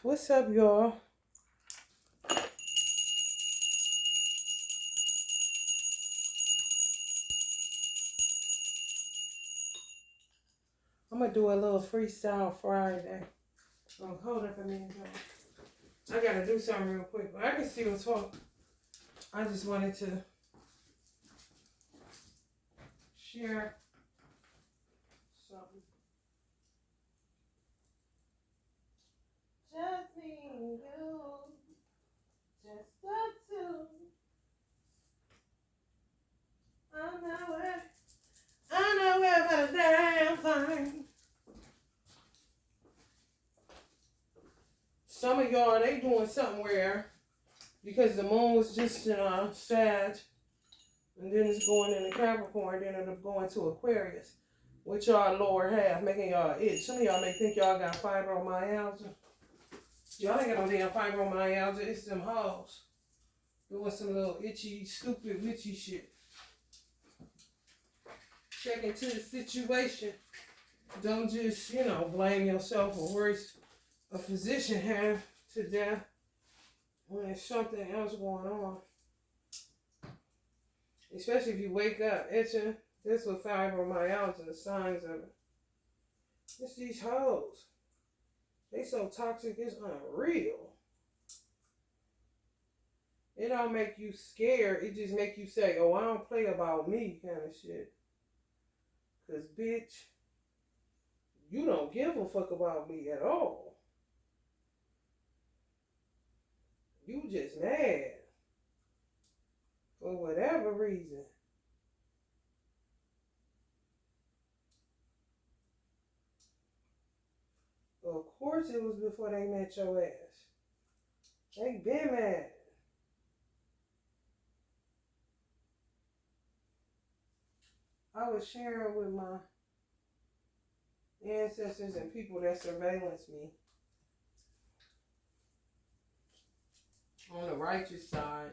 What's up, y'all? I'm gonna do a little freestyle Friday. Oh, hold up a minute, y'all. I gotta do something real quick, but I can still talk. I just wanted to share something. Just me and you, just the two. I know about a damn thing. Some of y'all, they doing something where, because the moon was just in Sag, and then it's going into Capricorn, then it'll go into Aquarius, with y'all lower half, making y'all itch. Some of y'all may think y'all got fibromyalgia. Y'all ain't got no damn fibromyalgia, it's them hoes doing some little itchy, stupid, witchy shit. Check into the situation. Don't just, blame yourself or worse a physician half to death when there's something else going on. Especially if you wake up itching. This with fibromyalgia, the signs of it. It's these hoes. They so toxic, it's unreal. It don't make you scared. It just make you say, oh, I don't play about me kind of shit. Because, bitch, you don't give a fuck about me at all. You just mad. For whatever reason. Of course it was before they met your ass. They been mad. I was sharing with my ancestors and people that surveillance me on the righteous side.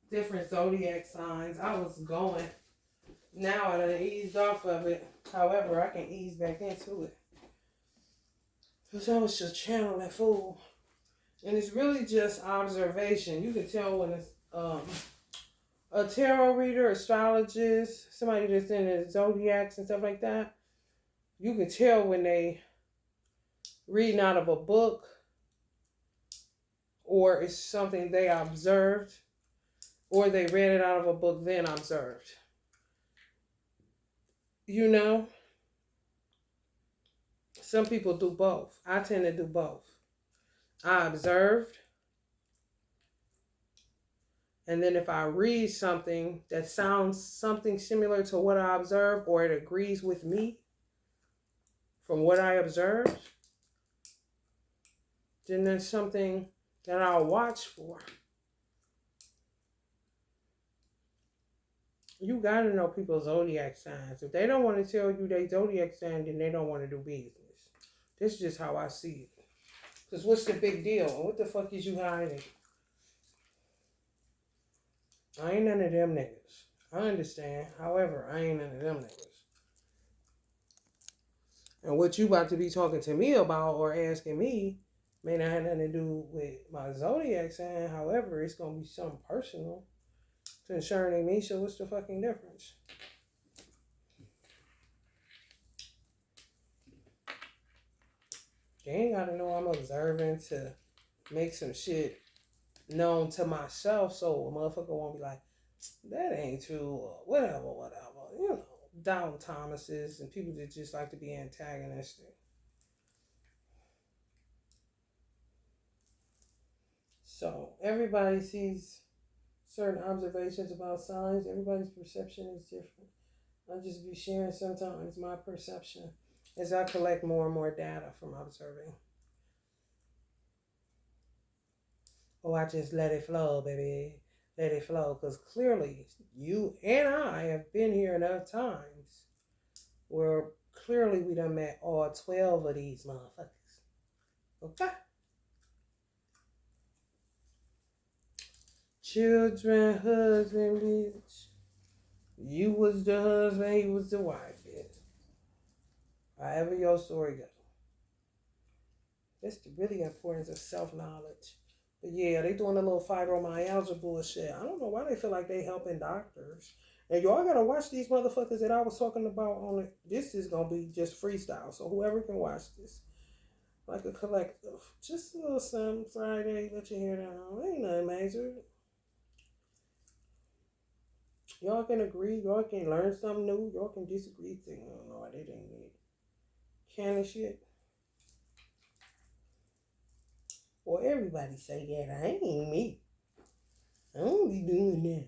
Different zodiac signs. I was going. Now I done eased off of it. However, I can ease back into it. Because I was just channeling fool. And it's really just observation. You can tell when it's a tarot reader, astrologist, somebody that's in the zodiacs and stuff like that. You can tell when they reading out of a book or it's something they observed or they read it out of a book then observed. Some people do both. I tend to do both. I observed, and then if I read something that sounds something similar to what I observed or it agrees with me from what I observed, then there's something that I'll watch for. You gotta know people's zodiac signs. If they don't want to tell you their zodiac sign, then they don't want to do business. This is just how I see it. Because what's the big deal? What the fuck is you hiding? I ain't none of them niggas. I understand. However, I ain't none of them niggas. And what you about to be talking to me about or asking me may not have nothing to do with my zodiac sign. However, it's going to be something personal concerning me. So what's the fucking difference? You ain't got to know I'm observing to make some shit known to myself so a motherfucker won't be like, that ain't true or whatever. Down Thomases and people that just like to be antagonistic. So everybody sees certain observations about signs. Everybody's perception is different. I'll just be sharing sometimes my perception as I collect more and more data from observing. Oh, I just let it flow, baby. Let it flow. Because clearly, you and I have been here enough times where clearly we done met all 12 of these motherfuckers. Okay? Children, husband, bitch. You was the husband, he was the wife, bitch. However your story goes. That's the really importance of self-knowledge. But yeah, they doing a little fibromyalgia bullshit. I don't know why they feel like they helping doctors. And y'all gotta watch these motherfuckers that I was talking about on it. This is gonna be just freestyle. So whoever can watch this. Like a collective. Just a little something Friday, let your hair down. Ain't nothing major. Y'all can agree, y'all can learn something new, y'all can disagree. Think, oh no, they didn't need can of shit. Well, everybody say that. I ain't me. I don't be doing that.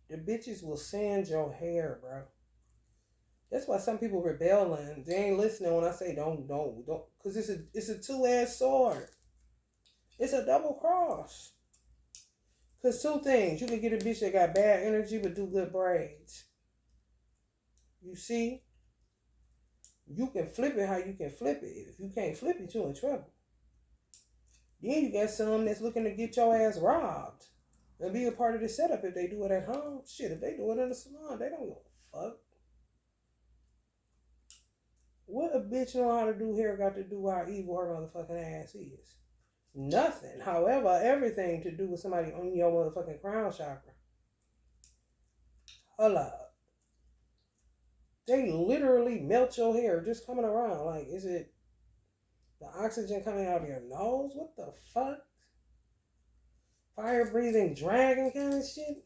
The bitches will sand your hair, bro. That's why some people rebelling. They ain't listening when I say don't. Cause it's a two-edged sword. It's a double cross. Cause two things. You can get a bitch that got bad energy but do good braids. You see? You can flip it how you can flip it. If you can't flip it, you're in trouble. Then you got some that's looking to get your ass robbed and be a part of the setup if they do it at home. Shit, if they do it in the salon, they don't give a fuck. What a bitch know how to do hair got to do how evil her motherfucking ass is? Nothing. However, everything to do with somebody on your motherfucking crown chakra. Hello. They literally melt your hair just coming around. Like, is it the oxygen coming out of your nose? What the fuck? Fire breathing dragon kind of shit?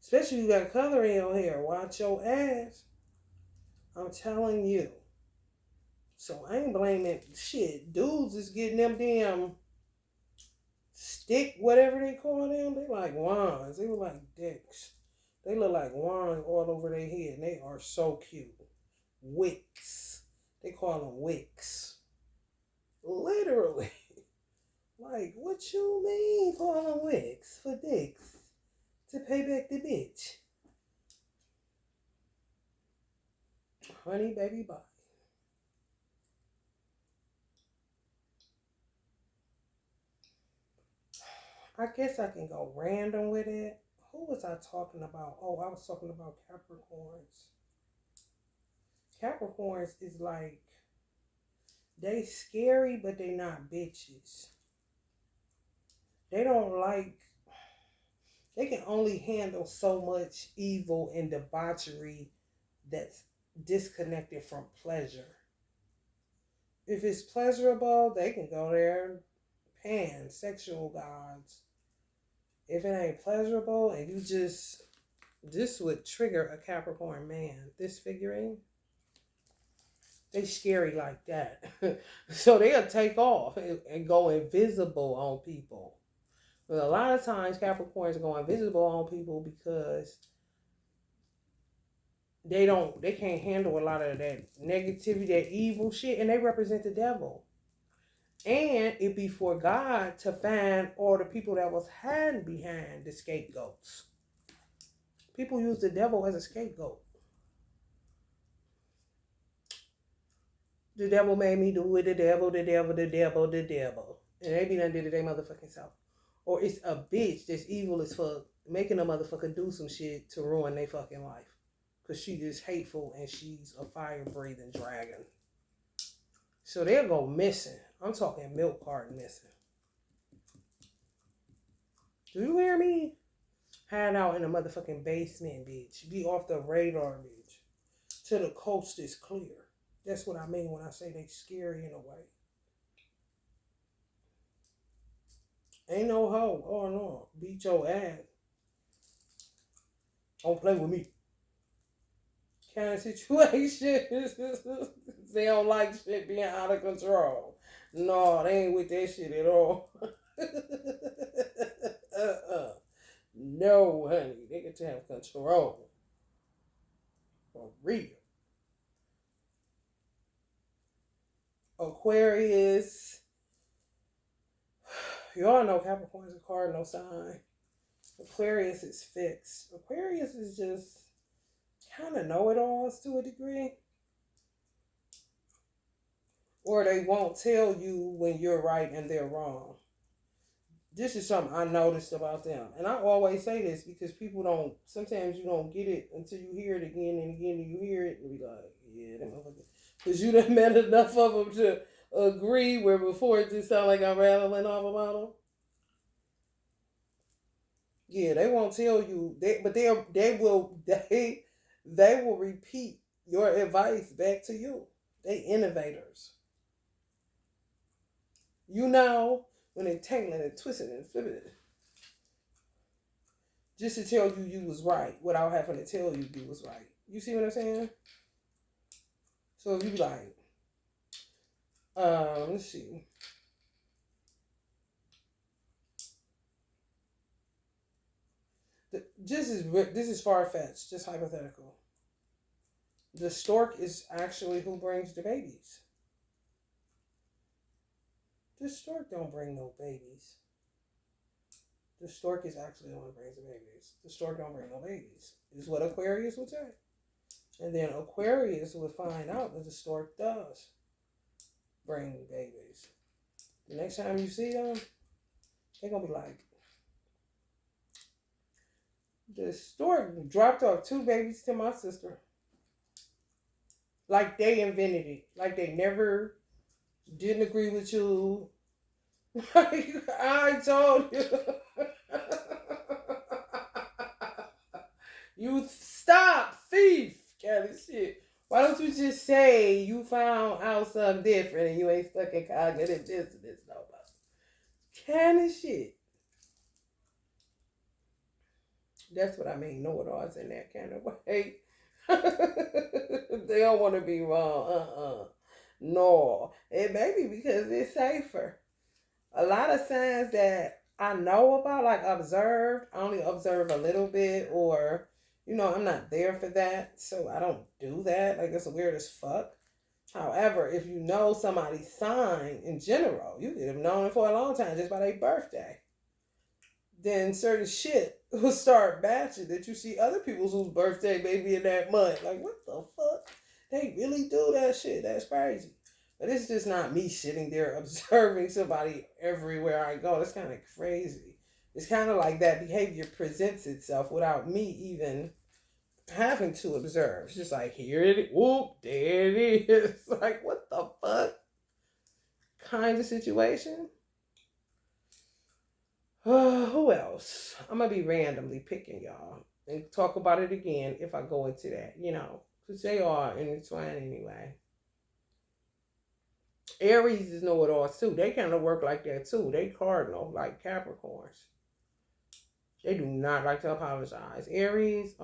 Especially if you got color in your hair. Watch your ass. I'm telling you. So I ain't blaming shit. Dudes is getting them damn stick, whatever they call them. They like wands. They look like dicks. They look like wands all over their head. And they are so cute. Wicks. They call them wicks. Literally. Like, what you mean call them wicks for dicks? To pay back the bitch. Honey, baby, bye. I guess I can go random with it. Who was I talking about? Oh, I was talking about Capricorns. Capricorns is like, they scary, but they not bitches. They don't like, they can only handle so much evil and debauchery that's disconnected from pleasure. If it's pleasurable, they can go there. Pan, sexual gods. If it ain't pleasurable and you just, this would trigger a Capricorn man. This figurine, they scary like that. So they'll take off and go invisible on people. But a lot of times Capricorns go invisible on people because they can't handle a lot of that negativity, that evil shit, and they represent the devil. And it be for God to find all the people that was hiding behind the scapegoats. People use the devil as a scapegoat. The devil made me do it, the devil. And they be done did it they motherfucking self. Or it's a bitch that's evil as fuck making a motherfucker do some shit to ruin their fucking life. Because she is hateful and she's a fire-breathing dragon. So they'll go missing. I'm talking milk carton missing. Do you hear me? Hide out in a motherfucking basement, bitch. Be off the radar, bitch. Till the coast is clear. That's what I mean when I say they scary in a way. Ain't no hoe. Oh no. Beat your ass. Don't play with me. Kind of situation. They don't like shit being out of control. No, they ain't with that shit at all. No, honey. They get to have control. For real. Aquarius. Y'all know Capricorn is a cardinal sign. Aquarius is fixed. Aquarius is just kind of know-it-alls to a degree. Or they won't tell you when you're right and they're wrong. This is something I noticed about them. And I always say this because people don't, sometimes you don't get it until you hear it again and again and you hear it and be like, yeah, that motherfucker. Because you done met enough of them to agree where before it just sound like I'm rattling off about them. Yeah, they won't tell you, but they will repeat your advice back to you. They innovators. You know when they tangling and twisting and flipping it just to tell you you was right without having to tell you you was right. You see what I'm saying? So if you be like, let's see. This is far fetched, just hypothetical. The stork is actually who brings the babies. The stork don't bring no babies. The stork is actually the one who brings the babies. The stork don't bring no babies. Is what Aquarius would say. And then Aquarius would find out that the stork does bring babies. The next time you see them, they're gonna be like, the stork dropped off 2 babies to my sister. Like they invented it. Like they never didn't agree with you. I told you. You stop, thief, kind of shit. Why don't you just say you found out something different and you ain't stuck in cognitive dissonance no more? Kind of shit. That's what I mean. Know it alls in that kind of way. They don't want to be wrong. No. It may be because it's safer. A lot of signs that I know about, like observed, I only observe a little bit, or I'm not there for that, so I don't do that. Like it's weird as fuck. However, if you know somebody's sign in general, you could have known it for a long time just by their birthday. Then certain shit will start batching that you see other people's whose birthday maybe in that month. Like, what the fuck? They really do that shit. That's crazy. But it's just not me sitting there observing somebody everywhere I go. That's kind of crazy. It's kind of like that behavior presents itself without me even having to observe. It's just like, here it is. Whoop, there it is. Like, what the fuck? Kind of situation. Who else? I'm going to be randomly picking y'all and talk about it again if I go into that, because they are intertwined anyway. Aries is know-it-alls too. They kind of work like that too. They cardinal, like Capricorns. They do not like to apologize. Aries,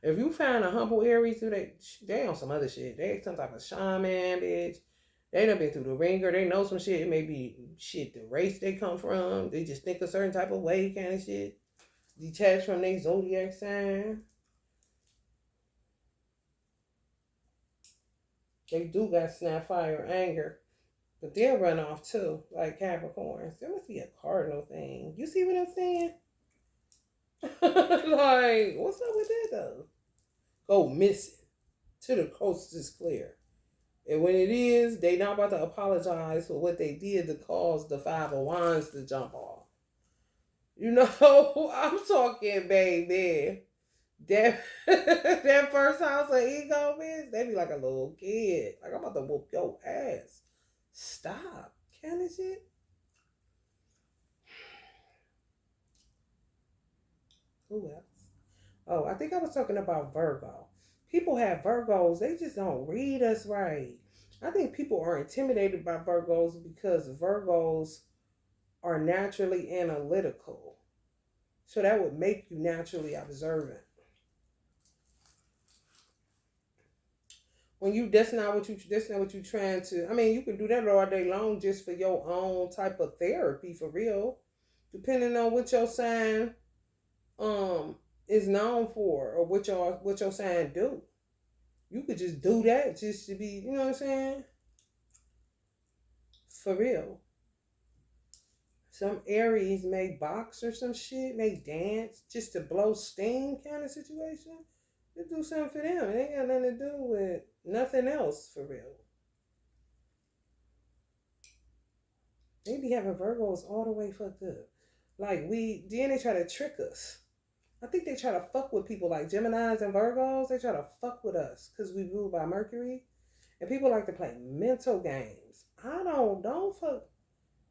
if you find a humble Aries, they on some other shit. They some type of shaman, bitch. They done been through the ringer. They know some shit. It may be shit, the race they come from. They just think a certain type of way kind of shit. Detached from their zodiac sign. They do got snap, fire, anger. But they'll run off too, like Capricorns. There must be a cardinal thing. You see what I'm saying? Like, what's up with that though? Go missing till the coast is clear. And when it is, they not about to apologize for what they did to cause the 5 of Wands to jump off. I'm talking, baby. That that first house of ego, bitch, they be like a little kid. Like, I'm about to whoop your ass. Stop. Kind of shit. Who else? Oh, I think I was talking about Virgo. People have Virgos, they just don't read us right. I think people are intimidated by Virgos because Virgos are naturally analytical. So that would make you naturally observant. When that's not what you trying to. I mean, you can do that all day long just for your own type of therapy for real. Depending on what your sign is known for, or what your sign do. You could just do that just to be, you know what I'm saying? For real. Some Aries may box or some shit, may dance just to blow steam kind of situation. You do something for them. It ain't got nothing to do with nothing else for real. They be having Virgos all the way fucked up. Like then they try to trick us. I think they try to fuck with people like Geminis and Virgos. They try to fuck with us because we ruled by Mercury. And people like to play mental games. Don't fuck.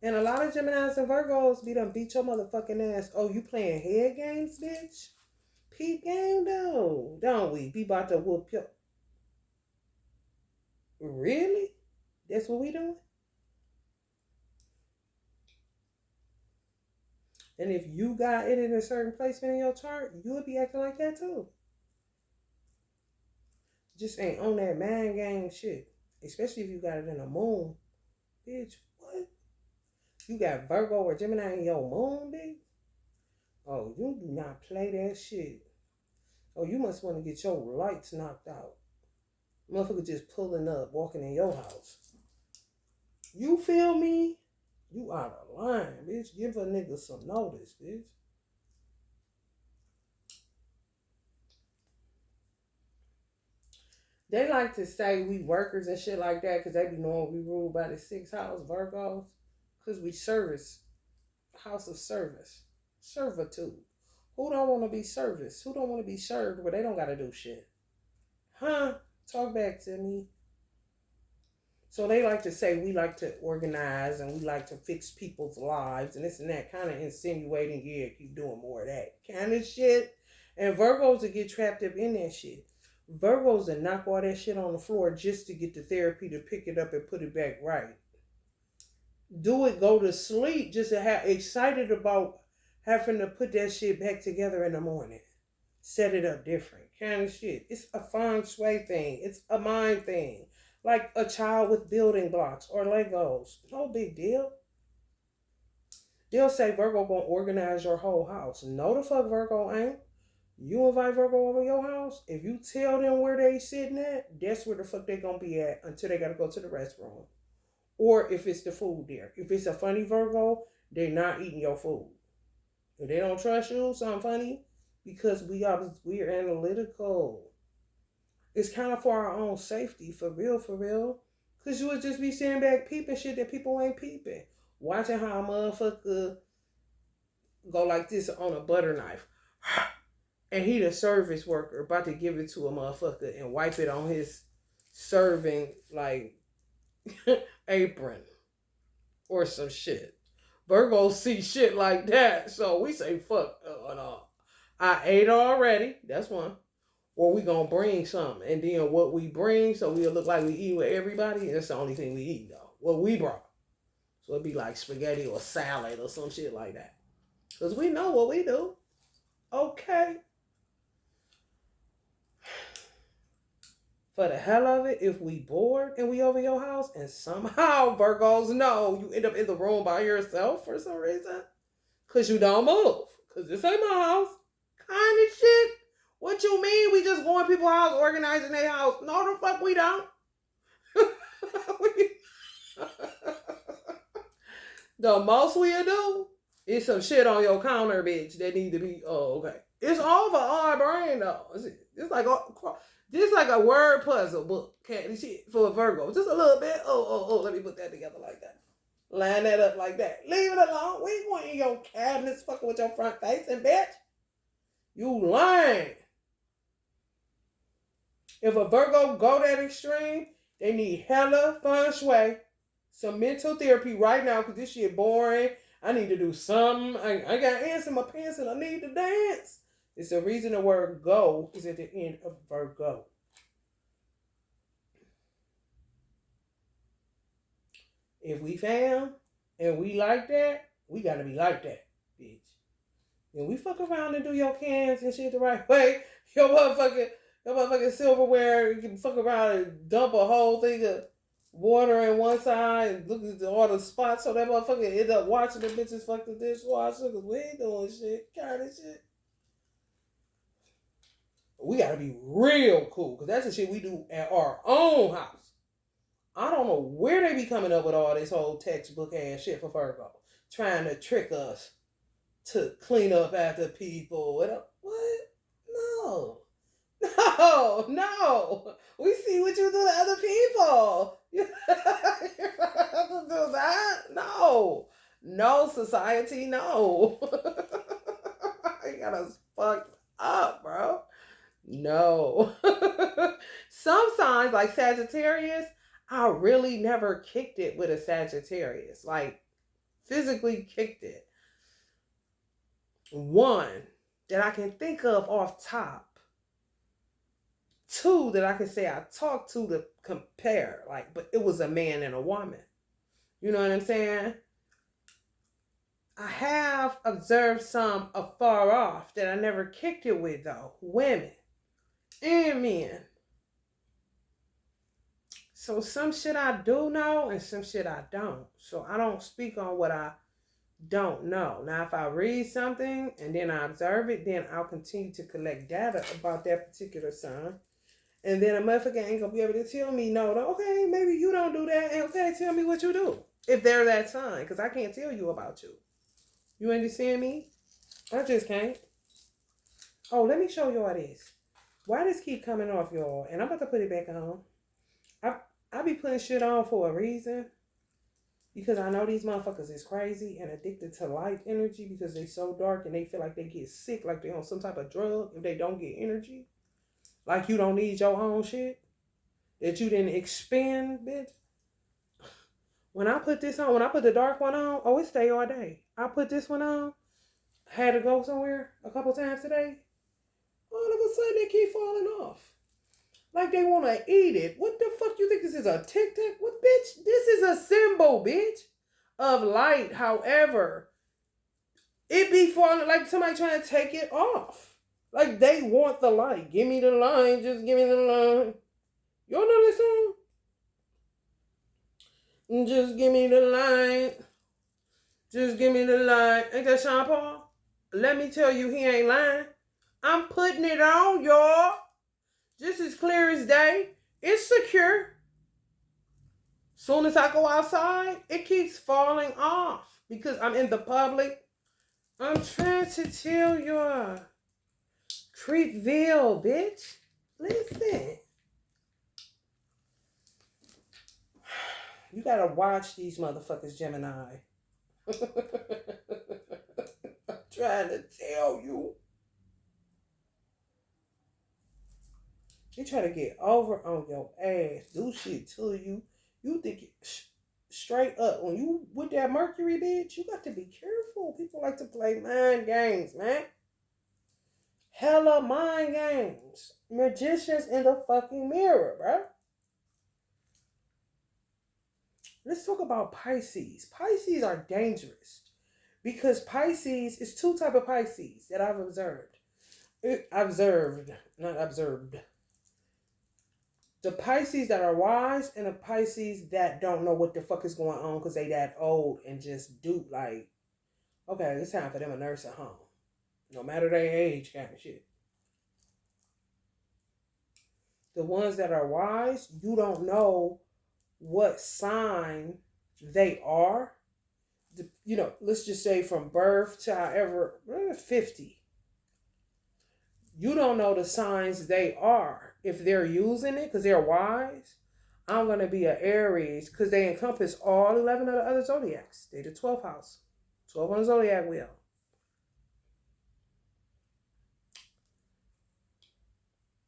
And a lot of Geminis and Virgos be done beat your motherfucking ass. Oh, you playing head games, bitch? Peep game, though. Don't we? Be about to whoop your... Really? That's what we doing? And if you got it in a certain placement in your chart, you would be acting like that too. Just ain't on that mind game shit. Especially if you got it in a moon. Bitch, what? You got Virgo or Gemini in your moon, bitch? Oh, you do not play that shit. Oh, you must want to get your lights knocked out. Motherfucker just pulling up, walking in your house. You feel me? You out of line, bitch. Give a nigga some notice, bitch. They like to say we workers and shit like that because they be knowing we rule by the 6th house, Virgos. Because we service. House of service. Servitude. Who don't want to be serviced? Who don't want to be served where they don't got to do shit? Huh? Talk back to me. So they like to say we like to organize and we like to fix people's lives and this and that, kind of insinuating, yeah, keep doing more of that kind of shit. And Virgos will get trapped up in that shit. Virgos will knock all that shit on the floor just to get the therapy to pick it up and put it back right. Do it, go to sleep just to have excited about having to put that shit back together in the morning. Set it up different kind of shit. It's a feng shui thing. It's a mind thing. Like a child with building blocks or Legos. No big deal. They'll say Virgo gonna organize your whole house. No, the fuck Virgo ain't. You invite Virgo over your house. If you tell them where they sitting at, that's where the fuck they gonna be at until they gotta go to the restroom. Or if it's the food there. If it's a funny Virgo, they're not eating your food. If they don't trust you, something funny, because we're analytical. It's kind of for our own safety, for real. Because you would just be sitting back peeping shit that people ain't peeping. Watching how a motherfucker go like this on a butter knife. And he the service worker about to give it to a motherfucker and wipe it on his serving, like, apron. Or some shit. Virgos see shit like that. So we say, fuck, no. I ate already. That's one. Or we gonna bring something. And then what we bring, so we'll look like we eat with everybody. That's the only thing we eat, though. What we brought. So it'd be like spaghetti or salad or some shit like that. Because we know what we do. Okay. For the hell of it, if we bored and we over your house and somehow Virgos know you end up in the room by yourself for some reason. Because you don't move. Because this ain't my house. Kind of shit. What you mean we just going to people's house, organizing their house? No, the fuck we don't. The most we'll do is some shit on your counter, bitch, that need to be, okay. It's all for our brain, though. It's like a word puzzle book, shit, for a Virgo. Just a little bit. Let me put that together like that. Line that up like that. Leave it alone. We ain't going in your cabinets fucking with your front facing, bitch. You lying. If a Virgo go that extreme, they need hella feng shui, some mental therapy right now because this shit boring. I need to do something. I got ants in my pants and I need to dance. It's the reason the word go is at the end of Virgo. If we found and we like that, we got to be like that, bitch. And we fuck around and do your cans and shit the right way. Your motherfucking silverware, you can fuck around and dump a whole thing of water in one side and look at all the spots so that motherfucker end up watching the bitches fuck the dishwasher because we ain't doing shit, kind of shit. We gotta be real cool because that's the shit we do at our own house. I don't know where they be coming up with all this whole textbook ass shit for Virgo. Trying to trick us to clean up after people. What? No. We see what you do to other people. You have to do that? No. No, society, no. You got us fucked up, bro. No. Some signs, like Sagittarius, I really never kicked it with a Sagittarius. Like, physically kicked it. One that I can think of off top. Two that I can say I talked to compare. Like, but it was a man and a woman. You know what I'm saying? I have observed some afar off that I never kicked it with, though. Women and men. So some shit I do know and some shit I don't. So I don't speak on what I don't know. Now, if I read something and then I observe it, then I'll continue to collect data about that particular sign. And then a motherfucker ain't gonna be able to tell me, no, okay, maybe you don't do that. And okay, tell me what you do. If they're that sign, because I can't tell you about you. You understand me? I just can't. Oh, let me show y'all this. Why this keep coming off, y'all? And I'm about to put it back on. I be putting shit on for a reason. Because I know these motherfuckers is crazy and addicted to light energy because they so dark and they feel like they get sick, like they on some type of drug if they don't get energy. Like you don't need your own shit that you didn't expend, bitch. When I put this on, when I put the dark one on, oh, it stay all day. I put this one on, had to go somewhere a couple times today. All of a sudden, they keep falling off. Like they want to eat it. What the fuck you think this is, a tic-tac? What, bitch? This is a symbol, bitch, of light. However, it be falling like somebody trying to take it off. Like they want the light. Give me the line. Just give me the line. Y'all know this song? Just give me the line. Just give me the line. Ain't that Sean Paul? Let me tell you, he ain't lying. I'm putting it on, y'all. Just as clear as day. It's secure. Soon as I go outside, it keeps falling off because I'm in the public. I'm trying to tell y'all. Creepville, bitch. Listen. You gotta watch these motherfuckers, Gemini. I'm trying to tell you. They try to get over on your ass, do shit to you. You think it straight up. When you with that Mercury, bitch, you got to be careful. People like to play mind games, man. Hella mind games. Magicians in the fucking mirror, bro. Let's talk about Pisces. Pisces are dangerous because Pisces is two type of Pisces that I've observed. Not observed. The Pisces that are wise and the Pisces that don't know what the fuck is going on because they that old and just do like, okay, it's time for them a nurse at home. No matter their age kind of shit. The ones that are wise, you don't know what sign they are. You know, let's just say from birth to however, 50. You don't know the signs they are. If they're using it because they're wise, I'm going to be an Aries because they encompass all 11 of the other zodiacs. They're the 12th house. 12 on the zodiac wheel.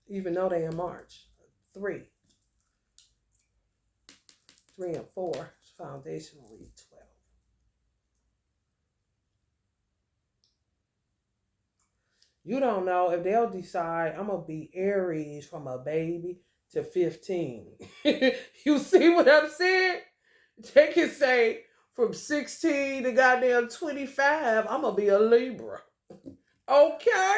Even though they in March. 3 and 4. Foundationally 12. You don't know if they'll decide I'm going to be Aries from a baby to 15. You see what I'm saying? They can say from 16 to goddamn 25, I'm going to be a Libra. Okay?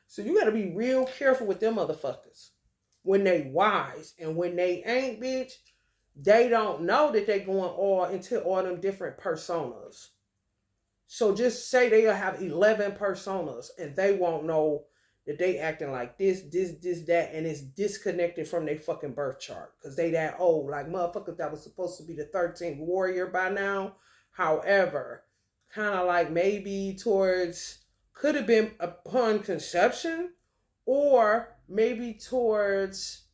So you got to be real careful with them motherfuckers. When they wise and when they ain't, bitch, they don't know that they going all into all them different personas. So just say they'll have 11 personas and they won't know that they acting like this, that, and it's disconnected from their fucking birth chart. Because they that old, like motherfuckers that was supposed to be the 13th warrior by now. However, kind of like maybe towards, could have been upon conception or maybe towards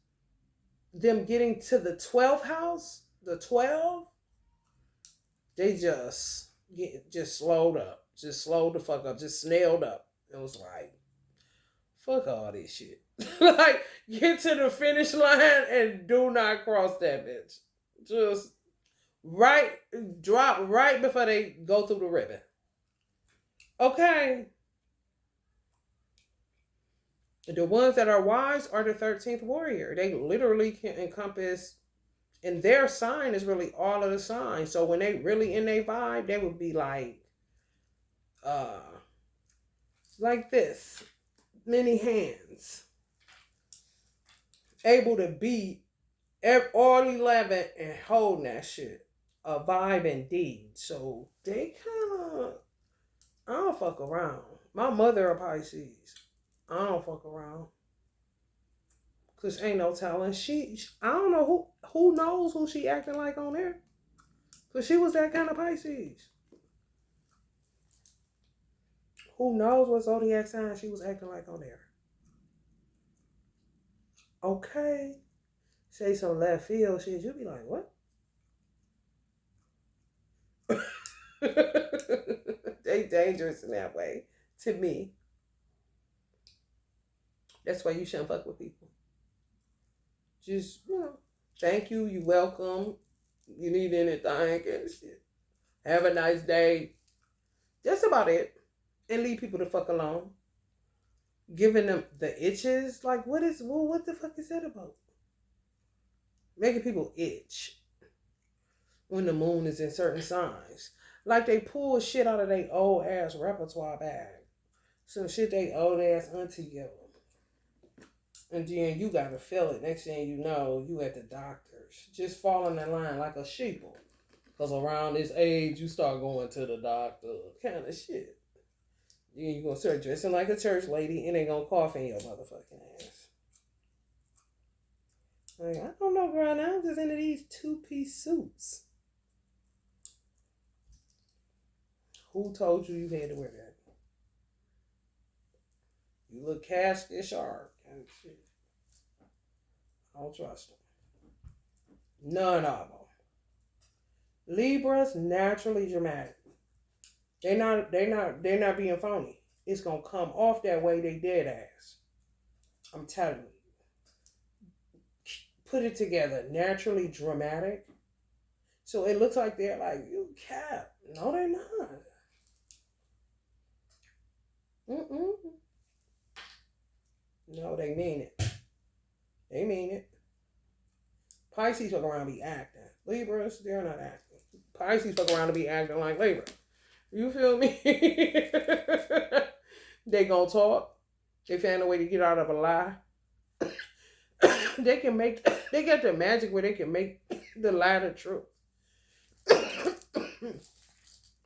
them getting to the 12th house, the 12, they just slowed up. Just slowed the fuck up. Just snailed up. It was like, fuck all this shit. Like, get to the finish line and do not cross that bitch. Just drop right before they go through the ribbon. Okay. The ones that are wise are the 13th warrior. They literally can encompass, and their sign is really all of the signs. So when they really in their vibe, they would be like this, many hands, able to be all 11 and holding that shit. A vibe indeed. So they kind of, I don't fuck around. My mother a Pisces. I don't fuck around. Cause ain't no telling. I don't know who knows who she acting like on there. Cause she was that kind of Pisces. Who knows what zodiac sign she was acting like on there? Okay. Say some left field shit, you'll be like, what? They dangerous in that way to me. That's why you shouldn't fuck with people. Just, thank you, you welcome. You need anything and shit. Have a nice day. That's about it. And leave people the fuck alone. Giving them the itches, like what the fuck is that about? Making people itch when the moon is in certain signs. Like they pull shit out of their old ass repertoire bag. Some shit they old ass auntie give them. And then you gotta feel it. Next thing you know, you at the doctor's. Just fall in that line like a sheeple. Because around this age, you start going to the doctor. Kind of shit. Then you gonna start dressing like a church lady and they gonna cough in your motherfucking ass. Like, I don't know, girl. Now I'm just into these 2-piece suits. Who told you had to wear that? You look casket sharp. Kind of shit. I don't trust them. None of them. Libras naturally dramatic. They're not being phony. It's gonna come off that way. They dead ass. I'm telling you. Put it together. Naturally dramatic. So it looks like they're like, you cap. No, they're not. No, they mean it. They mean it. Pisces fuck around and be acting. Libras, they're not acting. Pisces fuck around to be acting like Libra. You feel me? They gonna talk. They found a way to get out of a lie. They got the magic where they can make the lie the truth.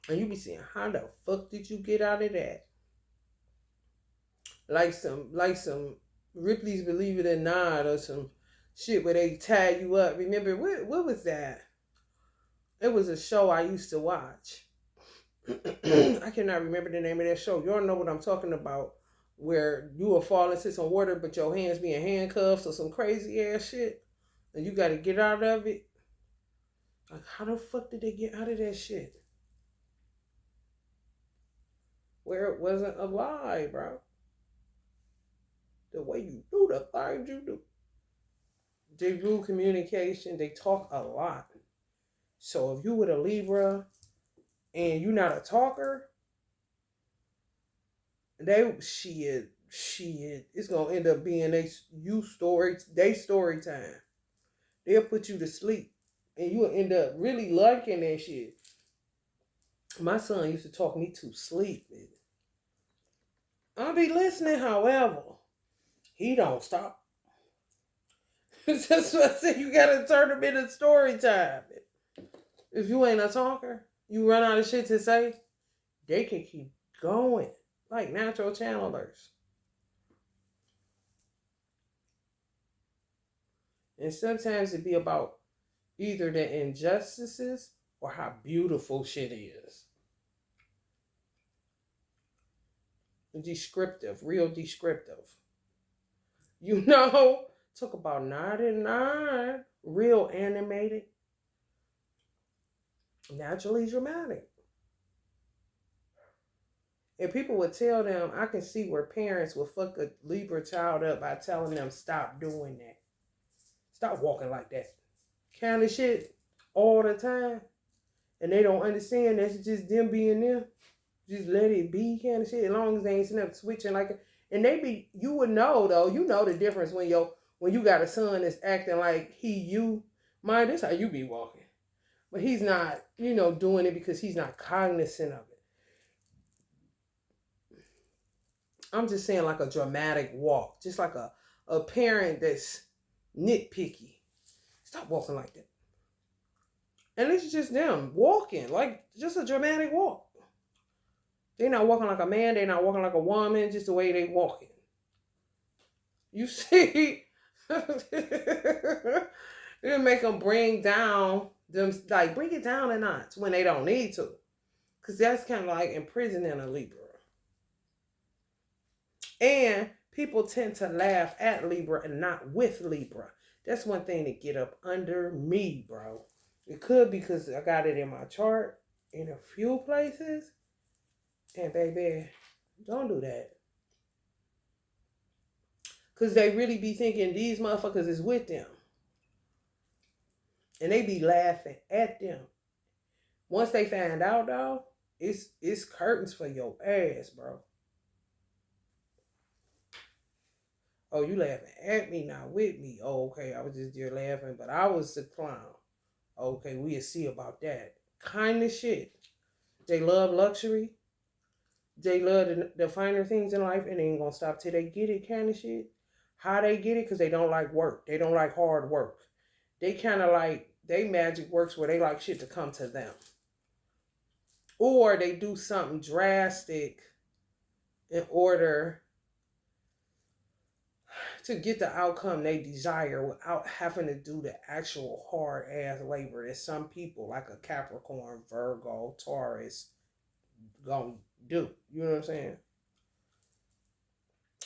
And you be saying, how the fuck did you get out of that? Like some Ripley's Believe It or Not or some shit where they tie you up. Remember, what was that? It was a show I used to watch. I cannot remember the name of that show. You all know what I'm talking about. Where you will fall into some water, but your hands being handcuffed or some crazy ass shit. And you got to get out of it. Like, how the fuck did they get out of that shit? Where it wasn't a lie, bro. The way you do the things you do. They do communication. They talk a lot. So if you with a Libra and you're not a talker, it's gonna end up being they story time. They'll put you to sleep. And you'll end up really liking that shit. My son used to talk me to sleep. I'll be listening, however, he don't stop. That's what I said. You gotta turn them into story time. If you ain't a talker, you run out of shit to say, they can keep going. Like natural channelers. And sometimes it be about either the injustices or how beautiful shit is. Descriptive, real descriptive. You know, Took about 99. Real animated. Naturally dramatic. And people would tell them, I can see where parents will fuck a Libra child up by telling them, stop doing that. Stop walking like that. Kind of shit all the time. And they don't understand that's just them being them. Just let it be kind of shit. As long as they ain't sitting up switching like it. And they be, you would know though, you know the difference when you got a son that's acting like you. Mind, this how you be walking. But he's not, doing it because he's not cognizant of it. I'm just saying like a dramatic walk. Just like a parent that's nitpicky. Stop walking like that. And it's just them walking. Like just a dramatic walk. They're not walking like a man. They're not walking like a woman. Just the way they walking. You see? You make them bring down them, like bring it down a notch when they don't need to. Because that's kind of like imprisoning a Libra. And people tend to laugh at Libra and not with Libra. That's one thing to get up under me, bro. It could be because I got it in my chart in a few places. And baby, don't do that. Because they really be thinking these motherfuckers is with them. And they be laughing at them. Once they find out, though, it's curtains for your ass, bro. Oh, you laughing at me, not with me. Oh, okay, I was just there laughing, but I was the clown. Okay, we'll see about that. Kind of shit. They love luxury. They love the finer things in life, and they ain't gonna stop till they get it kind of shit. How they get it? Because they don't like work. They don't like hard work. They kind of like, they magic works where they like shit to come to them. Or they do something drastic in order to get the outcome they desire without having to do the actual hard ass labor that some people like a Capricorn, Virgo, Taurus gonna do. You know what I'm saying?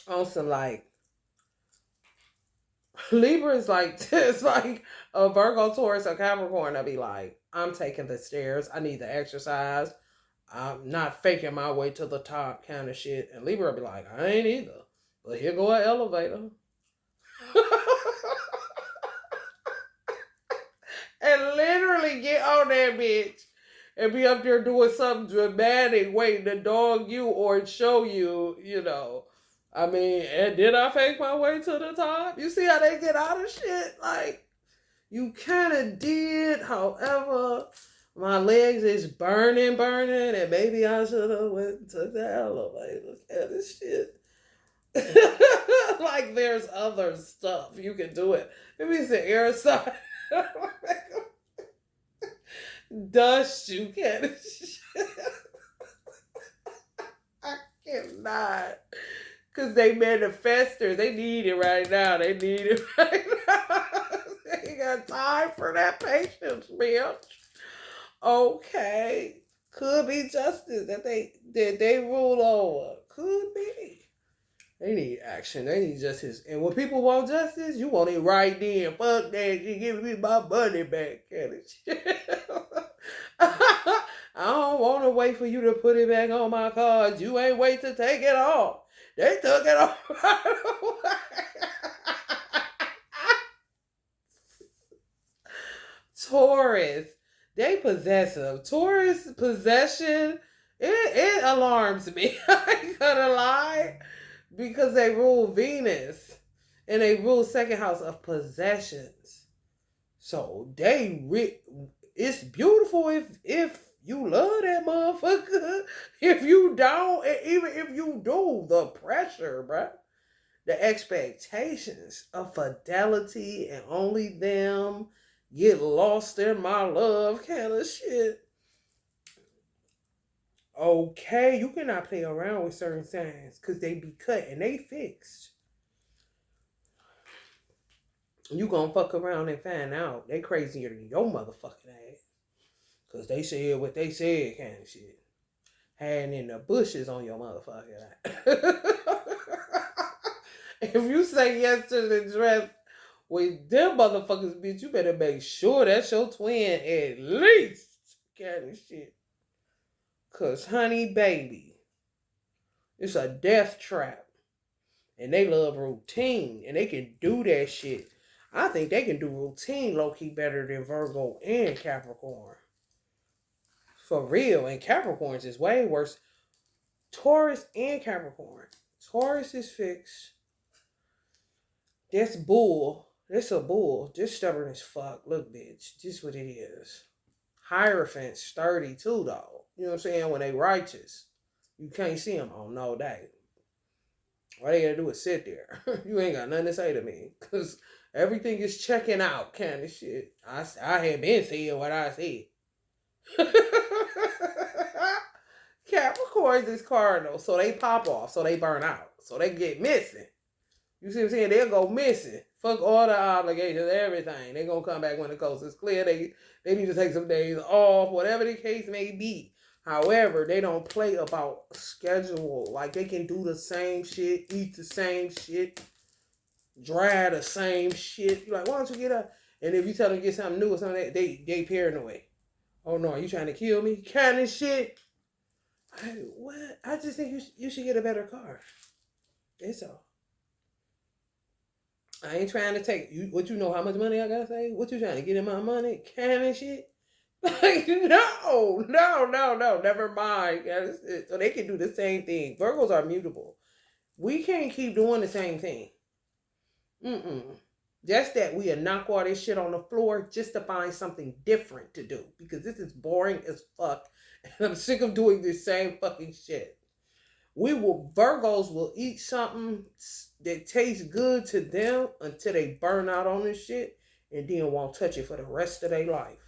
Also, like Libra is like, it's like a Virgo, Taurus, or Capricorn. I'll be like, I'm taking the stairs. I need the exercise. I'm not faking my way to the top kind of shit. And Libra will be like, I ain't either. But here go an elevator. And literally get on that bitch and be up there doing something dramatic, waiting to dog you or show you, I mean, and did I fake my way to the top? You see how they get out of shit? Like, you kind of did. However, my legs is burning, and maybe I should have went to the elevator and this shit. Like, there's other stuff you can do it. Maybe it's the air side. Dust you can't. I cannot. Because they manifestors. They need it right now. They need it right now. They ain't got time for that patience, bitch. Okay. Could be justice that they rule over. Could be. They need action. They need justice. And when people want justice, you want it right then. Fuck that. You give me my money back. I don't want to wait for you to put it back on my card. You ain't wait to take it off. They took it off right away. Taurus. They possessive. Taurus possession, it alarms me. I ain't gonna lie. Because they rule Venus. And they rule second house of possessions. So it's beautiful if you love that motherfucker. If you don't, and even if you do, the pressure, bruh. The expectations of fidelity and only them, get lost in my love kind of shit. Okay, you cannot play around with certain signs because they be cut and they fixed. You gonna fuck around and find out they crazier than your motherfucking ass. Because they said what they said kind of shit. Hiding in the bushes on your motherfucking ass. If you say yes to the dress With them motherfuckers, bitch, you better make sure that's your twin at least. Kind of shit. Cause honey baby, it's a death trap. And they love routine. And they can do that shit. I think they can do routine low-key better than Virgo and Capricorn. For real. And Capricorn's is way worse. Taurus and Capricorn. Taurus is fixed. That's bull. That's a bull. Just stubborn as fuck. Look, bitch. Just what it is. Hierophant sturdy too, though. You know what I'm saying? When they righteous. You can't see them on no day. All they gotta do is sit there. You ain't got nothing to say to me. Because everything is checking out kind of shit. I had been saying what I said. Capricorns is cardinal. So they pop off. So they burn out. So they get missing. You see what I'm saying? They'll go missing. Fuck all the obligations, everything. They're going to come back when the coast is clear. They need to take some days off, whatever the case may be. However, they don't play about schedule. Like, they can do the same shit, eat the same shit, dry the same shit. You're like, why don't you get up? And if you tell them to get something new or something, they paranoid. Oh, no, are you trying to kill me? Kind of shit. What? I just think you should get a better car. That's all. I ain't trying to take you. What you know? How much money I gotta say? What you trying to get in my money? Kind of shit. Like no. Never mind. So they can do the same thing. Virgos are mutable. We can't keep doing the same thing. Just that we knock all this shit on the floor just to find something different to do because this is boring as fuck, and I'm sick of doing this same fucking shit. Virgos will eat something that tastes good to them until they burn out on this shit and then won't touch it for the rest of their life.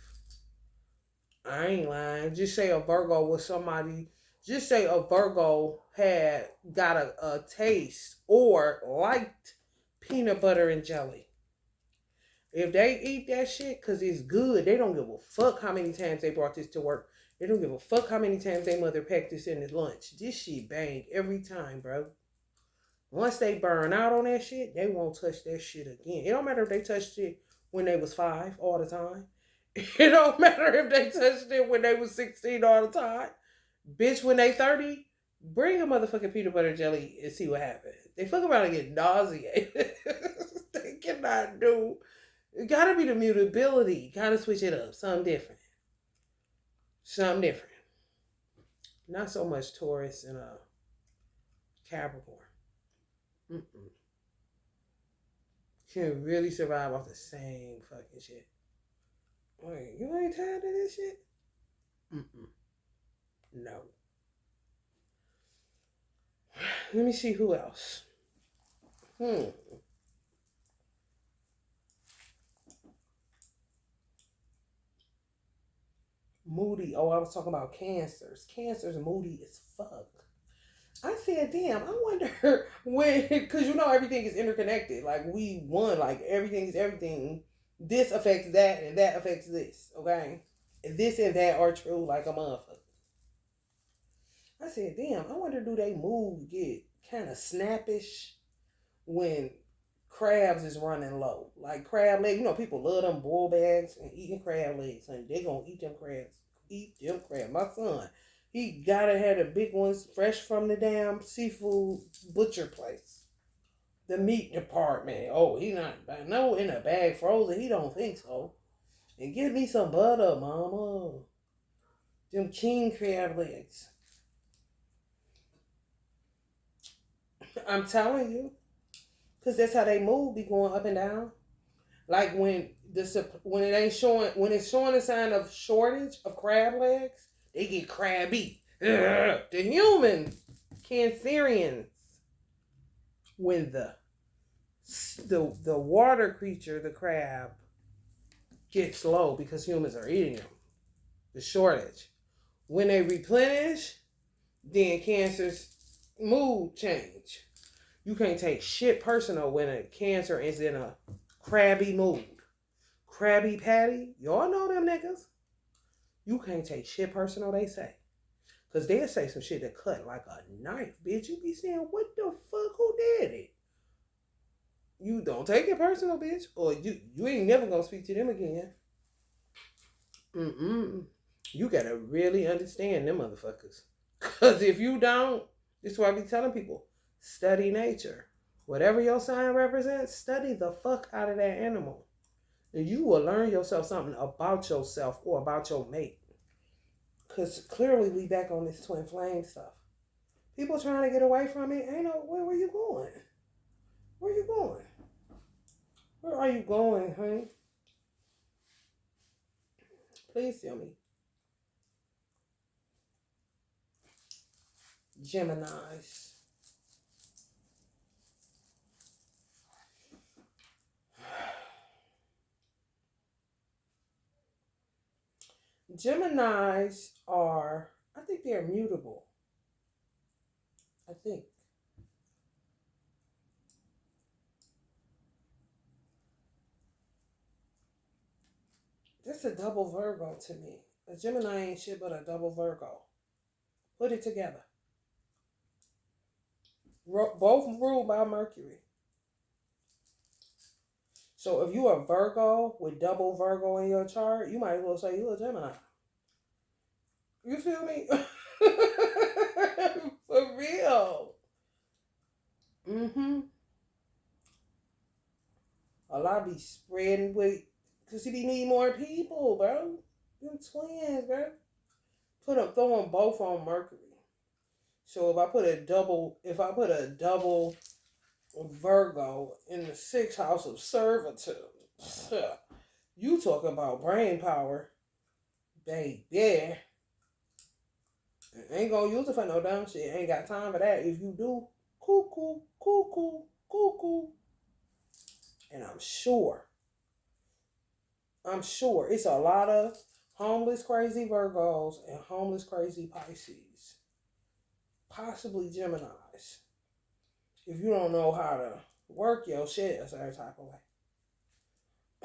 I ain't lying. Just say a Virgo was somebody, just say a Virgo had got a taste or liked peanut butter and jelly. If they eat that shit because it's good, they don't give a fuck how many times they brought this to work. They don't give a fuck how many times their mother packed this in his lunch. This shit bang every time, bro. Once they burn out on that shit, they won't touch that shit again. It don't matter if they touched it when they was 5 all the time. It don't matter if they touched it when they was 16 all the time. Bitch, when they 30, bring a motherfucking peanut butter jelly and see what happens. They fuck around and get nauseated. They cannot do. It gotta be the mutability. Gotta switch it up. Something different. Not so much Taurus and Capricorn. Can really survive off the same fucking shit. Wait, you ain't tired of this shit? No. Let me see who else. Moody. Oh, I was talking about Cancers. Cancers moody as fuck. I said, damn, I wonder when, because you know everything is interconnected. Like we one, like everything is everything. This affects that and that affects this, okay? And this and that are true like a motherfucker. I said, damn, I wonder do they mood get kind of snappish when crabs is running low? Like crab legs, you know, people love them boil bags and eating crab legs, and they gonna eat them crabs. My son, he gotta have the big ones fresh from the damn seafood butcher place. The meat department. Oh, he not no in a bag frozen. He don't think so. And give me some butter, mama. Them king crab legs. I'm telling you, cause that's how they move. Be going up and down. Like when it's showing a sign of shortage of crab legs, they get crabby. The human Cancerians, when the water creature, the crab, gets low because humans are eating them. The shortage. When they replenish, then Cancer's mood change. You can't take shit personal when a Cancer is in a crabby mood. Krabby Patty. Y'all know them niggas. You can't take shit personal, they say. Because they'll say some shit that cut like a knife, bitch. You be saying, what the fuck? Who did it? don't take it personal, bitch, or you ain't never gonna speak to them again. You gotta really understand them motherfuckers. Cause if you don't, this is why I be telling people, study nature. Whatever your sign represents, study the fuck out of that animal. And you will learn yourself something about yourself or about your mate. Cause clearly we back on this twin flame stuff. People trying to get away from it. Ain't no where you going? Where you going? Where are you going, honey? Please tell me. Geminis. Geminis are, I think they're mutable. I think. That's a double Virgo to me. A Gemini ain't shit but a double Virgo. Put it together. Both ruled by Mercury. So if you are Virgo with double Virgo in your chart, you might as well say you a Gemini. You feel me? For real. A lot be spreading weight because he be need more people, bro. Them twins, bro. Throw them both on Mercury. So if I put a double Virgo in the 6th house of servitude, you talk about brain power, baby. Ain't gonna use it for no dumb shit. Ain't got time for that. If you do, cuckoo. And I'm sure it's a lot of homeless crazy Virgos and homeless crazy Pisces. Possibly Geminis. If you don't know how to work your shit a certain type of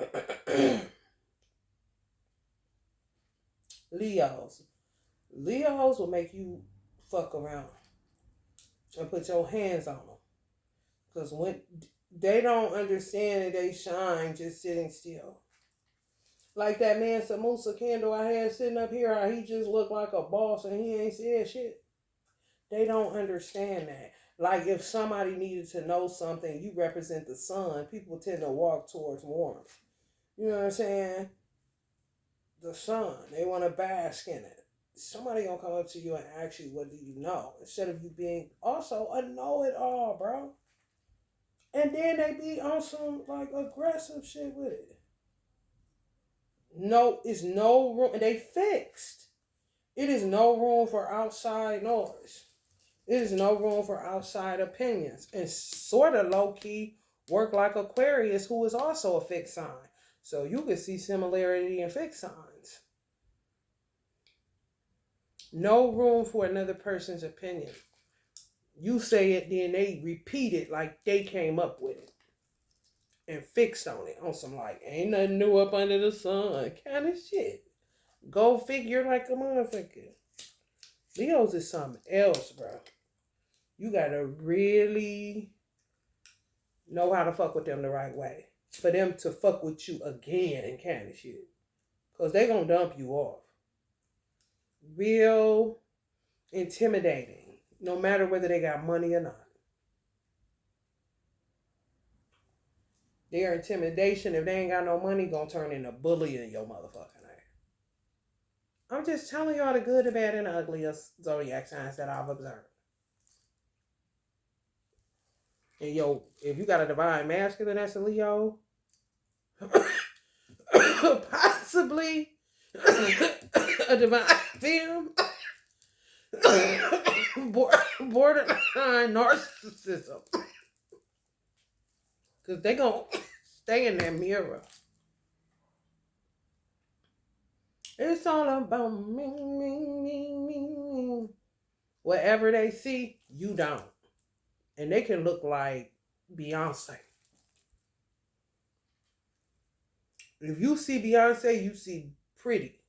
way. Leos will make you fuck around and put your hands on them. Because when they don't understand that they shine just sitting still. Like that man Samusa Candle I had sitting up here, how he just looked like a boss and he ain't said shit. They don't understand that. Like if somebody needed to know something, you represent the sun, people tend to walk towards warmth. You know what I'm saying? The sun, they want to bask in it. Somebody gonna come up to you and ask you, what do you know? Instead of you being also a know-it-all, bro. And then they be on some like aggressive shit with it. No, it's no room. And they fixed. It is no room for outside noise. It is no room for outside opinions. And sort of low-key work like Aquarius, who is also a fixed sign. So you can see similarity in fixed signs. No room for another person's opinion. You say it, then they repeat it like they came up with it. And fixed on it. On some like, ain't nothing new up under the sun kind of shit. Go figure like a motherfucker. Leos is something else, bro. You gotta really know how to fuck with them the right way. For them to fuck with you again kind of shit. Because they gonna dump you off. Real intimidating. No matter whether they got money or not. Their intimidation, if they ain't got no money, gonna turn into bullying your motherfucking ass. I'm just telling y'all the good, the bad, and the ugly of zodiac signs that I've observed. And yo, if you got a divine masculine that's a Leo, possibly a divine femme, borderline narcissism. Because they gonna stay in that mirror. It's all about me. Whatever they see, you don't. And they can look like Beyonce. If you see Beyonce, you see pretty.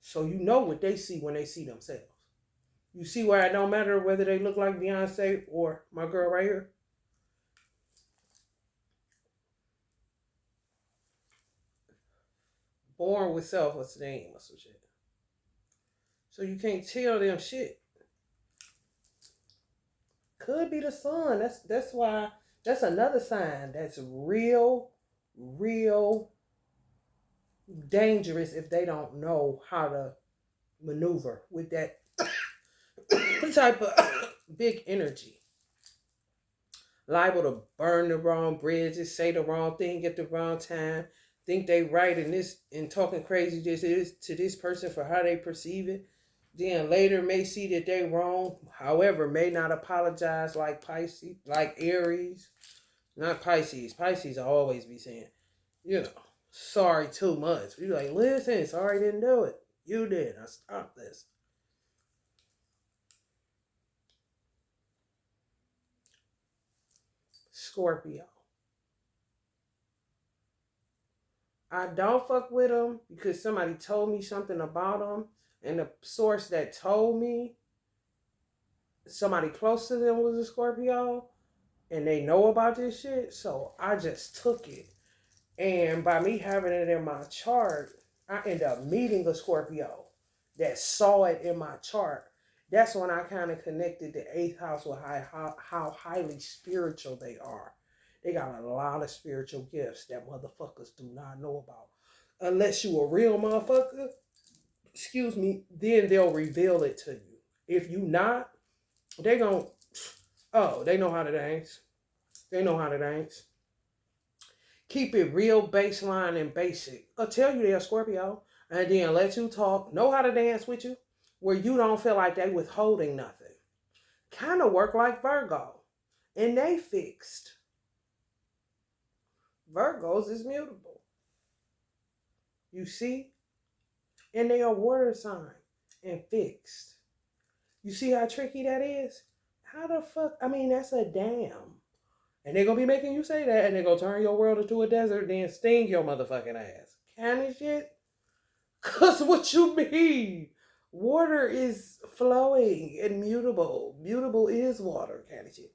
So you know what they see when they see themselves. You see why it don't matter whether they look like Beyonce or my girl right here? born with self-esteem or some shit. So you can't tell them shit. Could be the sun. That's why that's another sign that's real dangerous if they don't know how to maneuver with that type of big energy. Liable to burn the wrong bridges, say the wrong thing at the wrong time, think they right in this and talking crazy to this person for how they perceive it. Then later may see that they wrong. However, may not apologize like Pisces, like Aries, not Pisces. Pisces will always be saying, you know, sorry too much. You like, listen, sorry didn't do it. You did. I stopped this. Scorpio. I don't fuck with them because somebody told me something about them, and the source that told me somebody close to them was a Scorpio, and they know about this shit. So I just took it, and by me having it in my chart, I end up meeting a Scorpio that saw it in my chart. That's when I kind of connected the eighth house with how highly spiritual they are. They got a lot of spiritual gifts that motherfuckers do not know about. Unless you a real motherfucker, excuse me, then they'll reveal it to you. If you not, they gon' they know how to dance. They know how to dance. Keep it real baseline and basic. I'll tell you they're Scorpio and then let you talk, know how to dance with you, where you don't feel like they withholding nothing. Kind of work like Virgo. And they fixed. Virgos is mutable. You see? And they are water sign and fixed. You see how tricky that is? How the fuck? I mean, that's a damn. And they're going to be making you say that, and they're going to turn your world into a desert, then sting your motherfucking ass. Kind of shit? Because what you mean? Water is flowing and mutable. Mutable is water, kind of shit.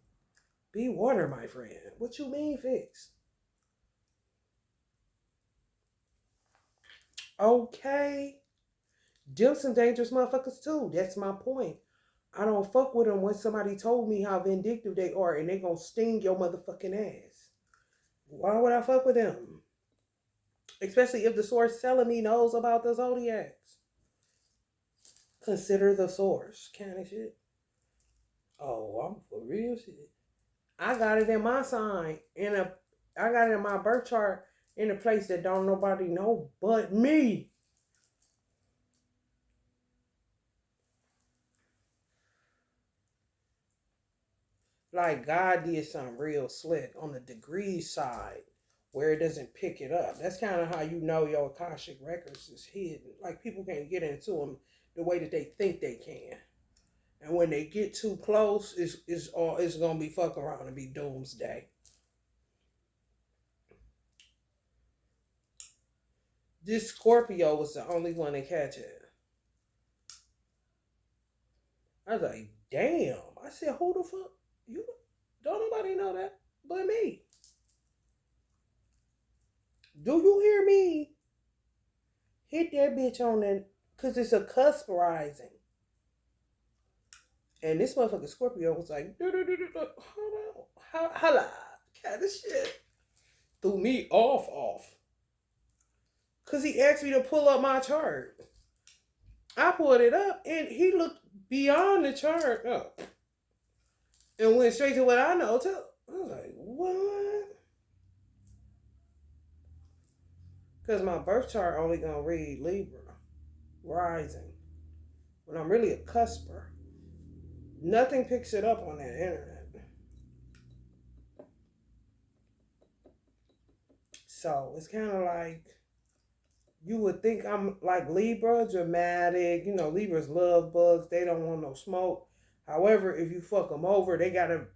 Be water, my friend. What you mean fixed? Okay. Them some dangerous motherfuckers too. That's my point. I don't fuck with them when somebody told me how vindictive they are and they gonna sting your motherfucking ass. Why would I fuck with them? Especially if the source telling me knows about the zodiacs. Consider the source, kind of shit. Oh, I'm for real shit. I got it in my sign I got it in my birth chart in a place that don't nobody know but me. Like God did something real slick on the degrees side where it doesn't pick it up. That's kind of how you know your Akashic records is hidden. Like people can't get into them the way that they think they can. And when they get too close, it's gonna be fuck around and be doomsday. This Scorpio was the only one to catch it. I was like, damn. I said, who the fuck? You don't nobody know that but me. Do you hear me? Hit that bitch on that, cause it's a cusp rising. And this motherfucker Scorpio was like, hold on, holla, kind of shit. Threw me off. Cause he asked me to pull up my chart. I pulled it up and he looked beyond the chart up and went straight to what I know too. I was like, what? Because my birth chart only gonna read Libra, rising. When I'm really a cusper. Nothing picks it up on that internet. So it's kind of like you would think I'm like Libra, dramatic. You know, Libras love bugs. They don't want no smoke. However, if you fuck them over, they gotta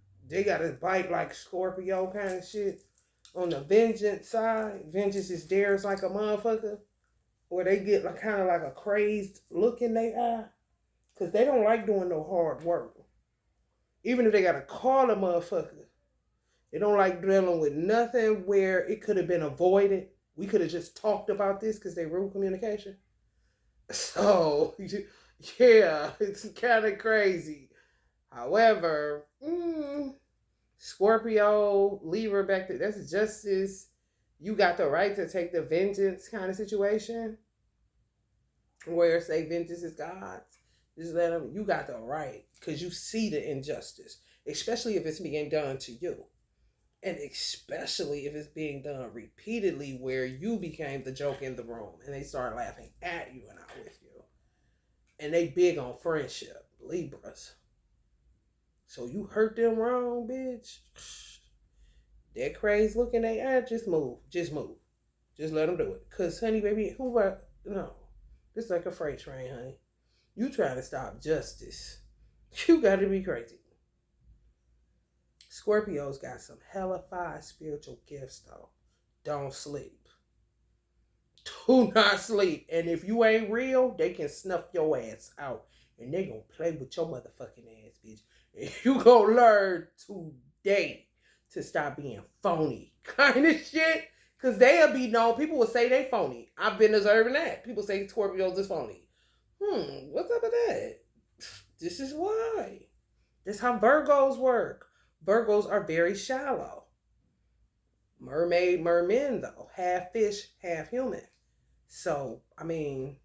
bite like Scorpio kind of shit. On the vengeance side, vengeance is theirs like a motherfucker. Or they get like kind of like a crazed look in their eye. Because they don't like doing no hard work. Even if they got to call a motherfucker. They don't like dealing with nothing where it could have been avoided. We could have just talked about this because they rule communication. So, yeah, it's kind of crazy. However, Scorpio, Libra back there, that's justice. You got the right to take the vengeance kind of situation where say vengeance is God's. Just let them, you got the right because you see the injustice, especially if it's being done to you. And especially if it's being done repeatedly where you became the joke in the room and they start laughing at you and not with you. And they big on friendship, Libras. So you hurt them wrong, bitch. That crazy looking they are, just move. Just move. Just let them do it. Because, honey, baby, no. This like a freight train, honey. You trying to stop justice. You got to be crazy. Scorpios got some hellified spiritual gifts, though. Don't sleep. Do not sleep. And if you ain't real, they can snuff your ass out. And they gonna play with your motherfucking ass, bitch. And you gonna learn today to stop being phony kind of shit. Because they'll be known. People will say they phony. I've been observing that. People say Scorpios is phony. What's up with that? This is why. This is how Virgos work. Virgos are very shallow. Mermen, though. Half fish, half human. So, I mean,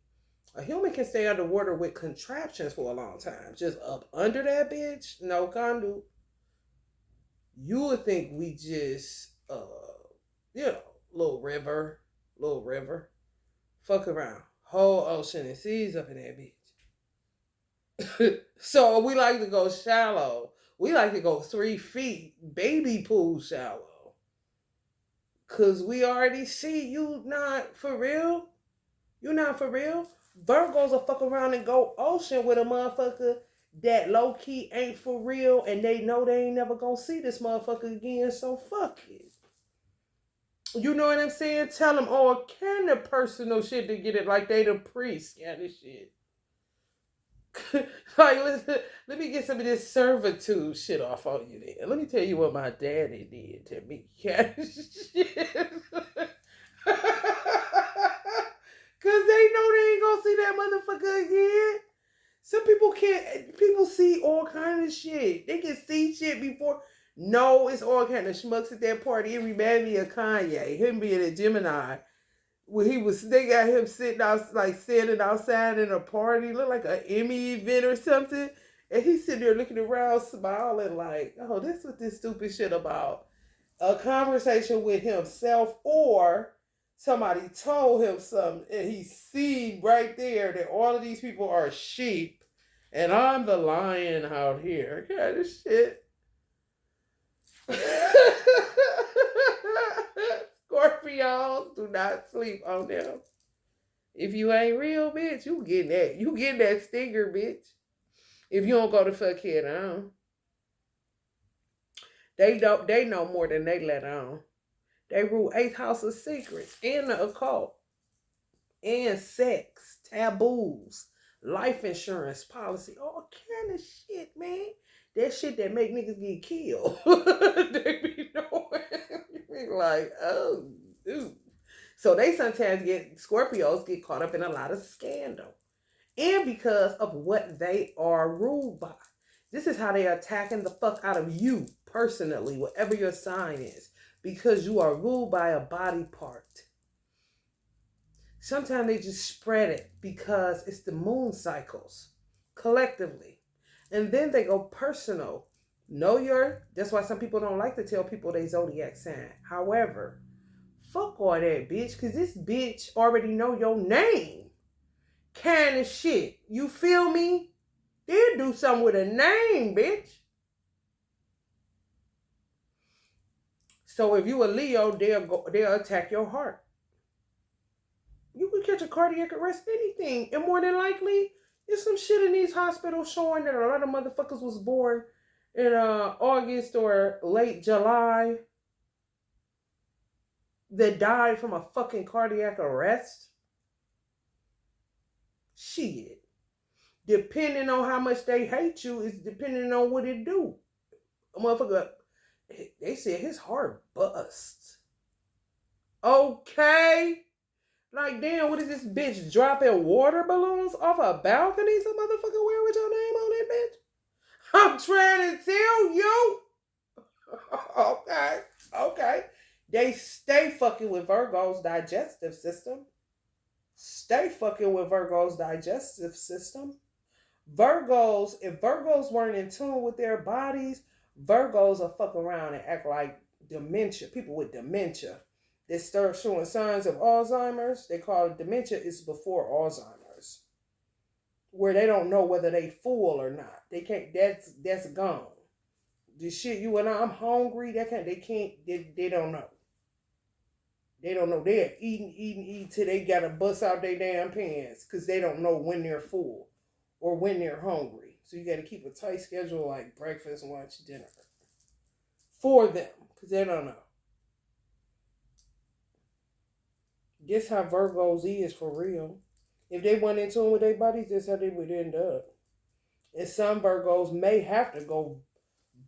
a human can stay underwater with contraptions for a long time. Just up under that bitch, no conduit. You would think we just, little river. Fuck around. Whole ocean and seas up in that bitch. So we like to go shallow. We like to go 3 feet, baby pool shallow. Because we already see you not for real. You not for real. Virgos will fuck around and go ocean with a motherfucker that low key ain't for real and they know they ain't never gonna see this motherfucker again, so fuck it. You know what I'm saying? Tell them all kind of personal shit to get it like they the priest kind of shit. Like, let me get some of this servitude shit off on you there. Let me tell you what my daddy did to me. Kind of shit. Because they know they ain't gonna see that motherfucker again. Some people can't, people see all kind of shit. They can see shit before. No, it's all kind of schmucks at that party. It reminded me of Kanye, him being a Gemini. When they got him standing outside in a party, looked like an Emmy event or something. And he's sitting there looking around, smiling like, oh, this is what this stupid shit about. A conversation with himself or somebody told him something and he seen right there that all of these people are sheep and I'm the lion out here. Kind of shit. Scorpios, do not sleep on them. If you ain't real, bitch, you getting that. You getting that stinger, bitch. If you don't go to fuckhead on. They know more than they let on. They rule 8th house of secrets and the occult and sex, taboos, life insurance policy, all kind of shit, man. That shit that make niggas get killed. They be knowing. Like, oh, dude. So they sometimes Scorpios get caught up in a lot of scandal. And because of what they are ruled by. This is how they are attacking the fuck out of you personally, whatever your sign is. Because you are ruled by a body part. Sometimes they just spread it because it's the moon cycles collectively. And then they go personal. That's why some people don't like to tell people their zodiac sign. However, fuck all that, bitch, because this bitch already know your name. Kind of shit. You feel me? They'll do something with a name, bitch. So if you a Leo, they'll attack your heart. You could catch a cardiac arrest, anything. And more than likely, there's some shit in these hospitals showing that a lot of motherfuckers was born in August or late July that died from a fucking cardiac arrest. Shit. Depending on how much they hate you, is depending on what it do. A motherfucker, they said his heart bust. Okay? Like, damn, what is this bitch dropping water balloons off a balcony? Some motherfucker wear with your name on it, bitch? I'm trying to tell you. Okay, okay. They stay fucking with Virgo's digestive system. Stay fucking with Virgo's digestive system. Virgos, if Virgos weren't in tune with their bodies, Virgos will fuck around and act like dementia. People with dementia. They start showing signs of Alzheimer's. They call it dementia. It's before Alzheimer's, where they don't know whether they full or not. They can't. That's gone. The shit you and I'm hungry. They don't know. They don't know. They're eating till they gotta bust out their damn pants because they don't know when they're full or when they're hungry. So you gotta keep a tight schedule like breakfast, lunch, dinner for them because they don't know. This how Virgos is for real. If they went in tune with their bodies, that's how they would end up. And some Virgos may have to go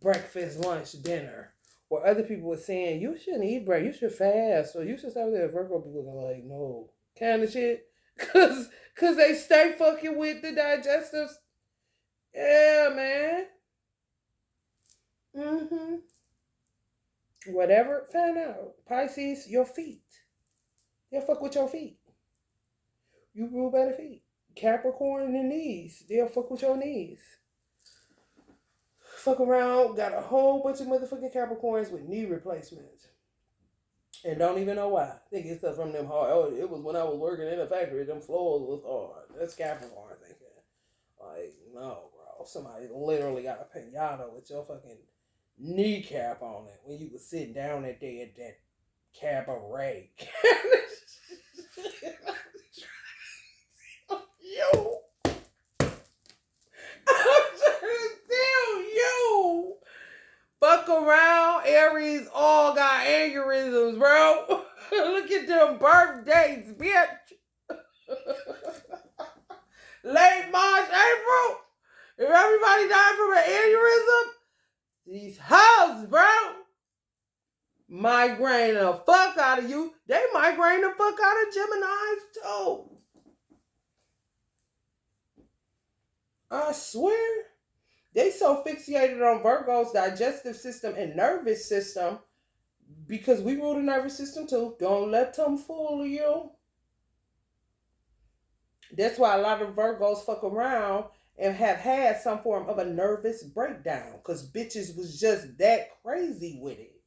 breakfast, lunch, dinner. Or other people were saying, you shouldn't eat bread, you should fast, or you should stop there. Virgo people are like, no, kind of shit. Cause they stay fucking with the digestives. Yeah, man. Mm-hmm. Whatever, find out. Pisces, your feet. They'll fuck with your feet. You rule by the feet. Capricorn, the knees. They'll fuck with your knees. Fuck around, got a whole bunch of motherfucking Capricorns with knee replacements. And don't even know why. They get stuff from them hard. Oh, it was when I was working in a factory, them floors was hard. That's Capricorn thinking. Like, no, bro. Somebody literally got a pinata with your fucking kneecap on it when you was sitting down that day at that cabaret. Yo. I'm trying to tell you. Fuck around, Aries all got aneurysms, bro. Look at them birthdays, bitch. Late March, April. If everybody died from an aneurysm, these hoes, bro. Migraine the fuck out of you. They migraine the fuck out of Geminis too. I swear. They so fixated on Virgo's digestive system and nervous system because we rule the nervous system too. Don't let them fool you. That's why a lot of Virgos fuck around and have had some form of a nervous breakdown because bitches was just that crazy with it.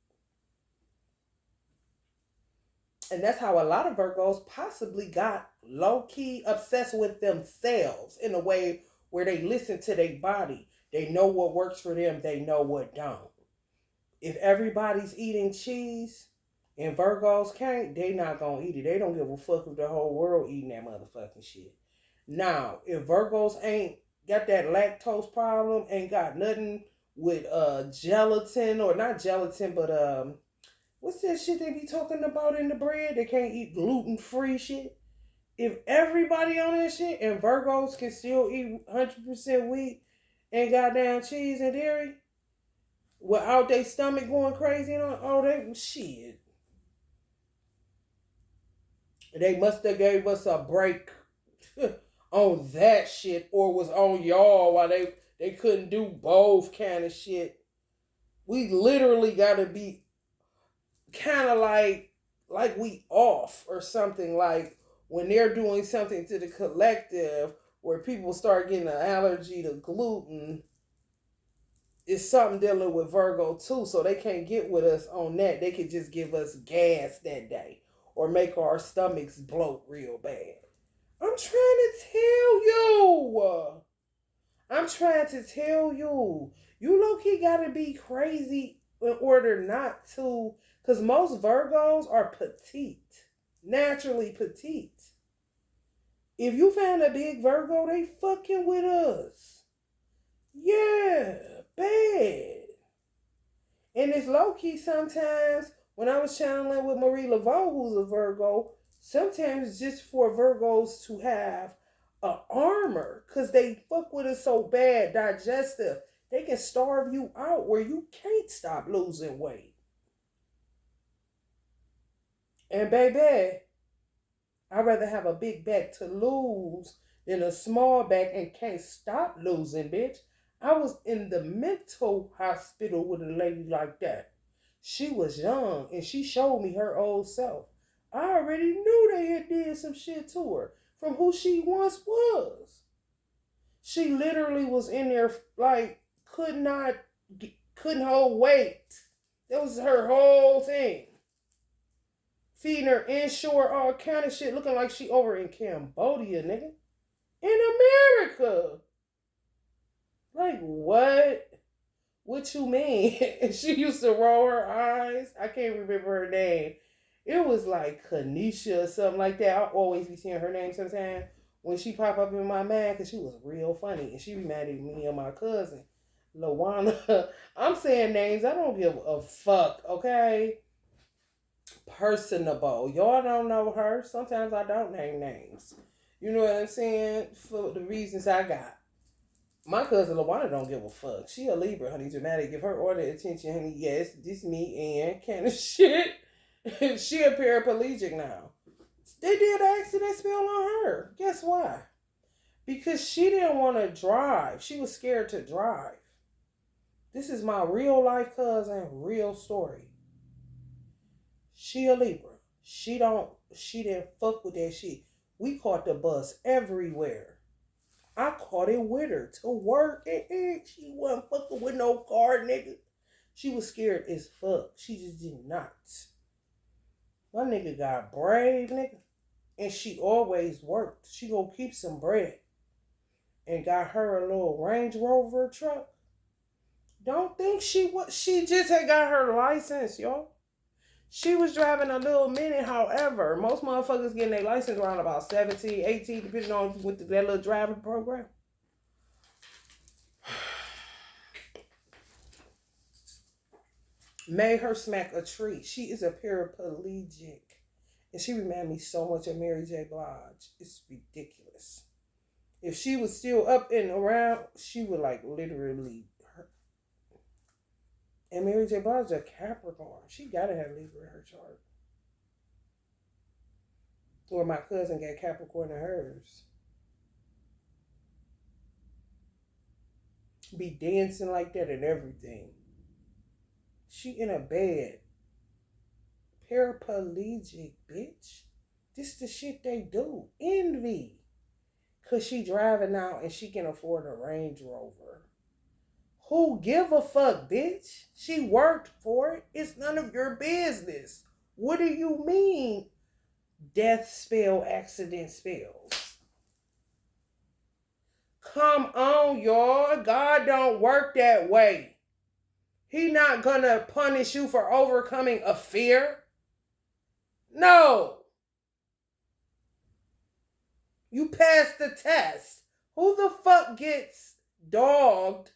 And that's how a lot of Virgos possibly got low-key obsessed with themselves in a way where they listen to their body. They know what works for them. They know what don't. If everybody's eating cheese and Virgos can't, they not going to eat it. They don't give a fuck if the whole world eating that motherfucking shit. Now, if Virgos ain't got that lactose problem, ain't got nothing with gelatin, or not gelatin, but what's that shit they be talking about in the bread? They can't eat gluten-free shit. If everybody on that shit and Virgos can still eat 100% wheat and goddamn cheese and dairy without their stomach going crazy and all that shit, they must have gave us a break on that shit, or was on y'all while they couldn't do both kind of shit. We literally gotta be kind of like we off or something, like when they're doing something to the collective where people start getting an allergy to gluten. It's something dealing with Virgo too, so they can't get with us on that. They could just give us gas that day or make our stomachs bloat real bad. I'm trying to tell you. I'm trying to tell you. You low-key gotta be crazy in order not to, because most Virgos are petite, naturally petite. If you find a big Virgo, they fucking with us. Yeah, bad. And it's low-key sometimes, when I was channeling with Marie Laveau, who's a Virgo, sometimes just for Virgos to have a armor, because they fuck with us so bad, digestive, they can starve you out where you can't stop losing weight. And baby, I'd rather have a big back to lose than a small back and can't stop losing, bitch. I was in the mental hospital with a lady like that. She was young and she showed me her old self. I already knew they had did some shit to her from who she once was. She literally was in there like couldn't hold weight. That was her whole thing. Feeding her inshore, all kind of shit, looking like she over in Cambodia, nigga. In America. Like, what? What you mean? She used to roll her eyes. I can't remember her name. It was like Kanisha or something like that. I'll always be seeing her name sometimes when she pop up in my mind because she was real funny. And she reminded me of my cousin, Lawana. I'm saying names. I don't give a fuck, okay? Personable. Y'all don't know her. Sometimes I don't name names. You know what I'm saying? For the reasons I got. My cousin Lawana don't give a fuck. She a Libra, honey. Dramatic. Give her all the attention, honey. Yes, this me and kind of shit. She a paraplegic now. They did an accident spill on her. Guess why? Because she didn't want to drive. She was scared to drive. This is my real life cousin, real story. She a Libra. She didn't fuck with that shit. We caught the bus everywhere. I caught it with her to work and she wasn't fucking with no car, nigga. She was scared as fuck. She just did not. My nigga got brave, nigga. And she always worked. She gonna keep some bread. And got her a little Range Rover truck. Don't think she just had got her license, y'all. She was driving a little Minute, however. Most motherfuckers getting their license around about 17, 18, depending on with that little driving program. Made her smack a tree. She is a paraplegic. And she reminded me so much of Mary J. Blige. It's ridiculous. If she was still up and around, she would like literally hurt. And Mary J. Blige is a Capricorn. She gotta have Libra in her chart. Or my cousin got Capricorn in hers. Be dancing like that and everything. She in a bed. Paraplegic, bitch. This the shit they do. Envy. Cause she driving now and she can afford a Range Rover. Who give a fuck, bitch? She worked for it. It's none of your business. What do you mean? Death spell, accident spells. Come on, y'all. God don't work that way. He not gonna punish you for overcoming a fear. No. You passed the test. Who the fuck gets dogged?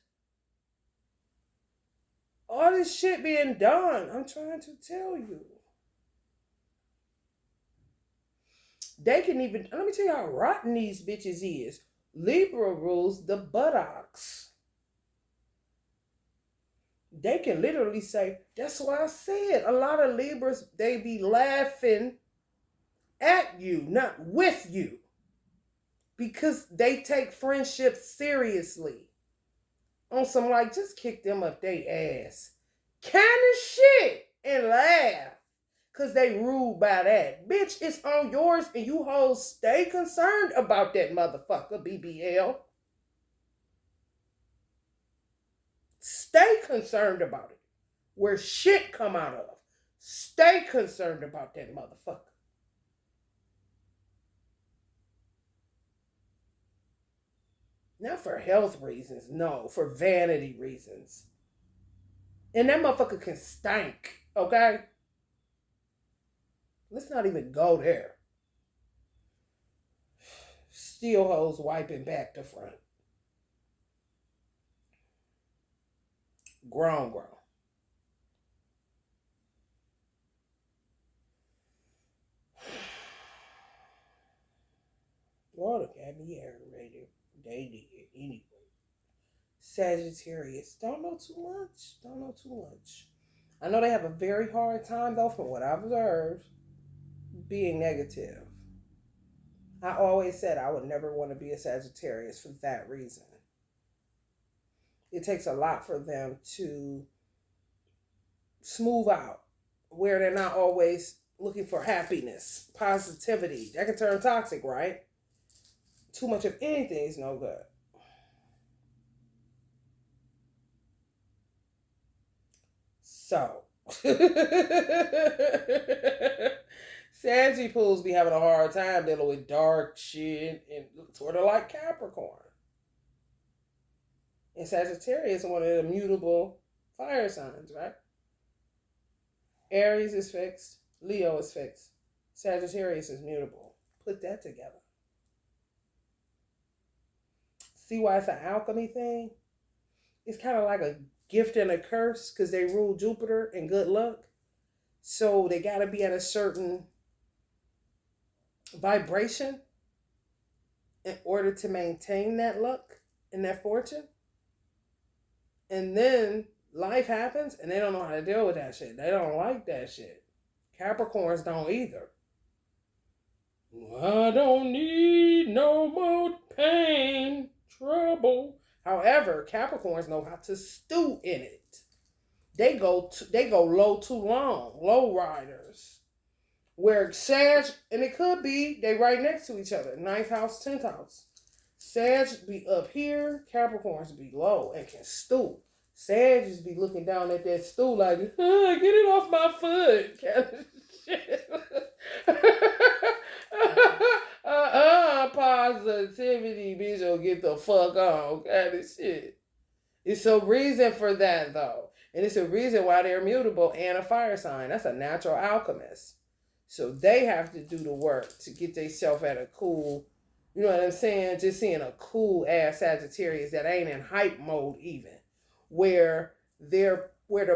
All this shit being done. I'm trying to tell you. They can even, let me tell you how rotten these bitches is. Libra rules the buttocks. They can literally say, that's why I said a lot of Libras, they be laughing at you, not with you. Because they take friendship seriously. On some like, just kick them up they ass. Kind of shit. And laugh. Because they ruled by that. Bitch, it's on yours and you hoes stay concerned about that motherfucker, BBL. Stay concerned about it. Where shit come out of. Stay concerned about that motherfucker. Not for health reasons, no. For vanity reasons. And that motherfucker can stank, okay? Let's not even go there. Steel hoes wiping back to front. Grown. Water got me aggravated. They did anyway. Sagittarius. Don't know too much. I know they have a very hard time though from what I've observed. being negative. I always said I would never want to be a Sagittarius for that reason. It takes a lot for them to smooth out, where they're not always looking for happiness, positivity. That can turn toxic, right? Too much of anything is no good. So, Saggy pools be having a hard time dealing with dark shit and sort of like Capricorn. And Sagittarius is one of the mutable fire signs, right? Aries is fixed. Leo is fixed. Sagittarius is mutable. Put that together. See why it's an alchemy thing? It's kind of like a gift and a curse because they rule Jupiter and good luck. So they got to be at a certain vibration in order to maintain that luck and that fortune. And then life happens and they don't know how to deal with that shit. They don't like that shit. Capricorns don't either. I don't need no more pain, trouble. However, Capricorns know how to stew in it. They go low too long, low riders. Where Sag, and it could be they right next to each other, 9th house, 10th house. Sag be up here, Capricorns be low and can stew. Sag just be looking down at that stool like, get it off my foot, kind of shit. Positivity, bitch, will get the fuck on, kind of shit. It's a reason for that, though. And it's a reason why they're mutable and a fire sign. That's a natural alchemist. So they have to do the work to get themselves at a cool, you know what I'm saying? Just seeing a cool ass Sagittarius that ain't in hype mode even. Where the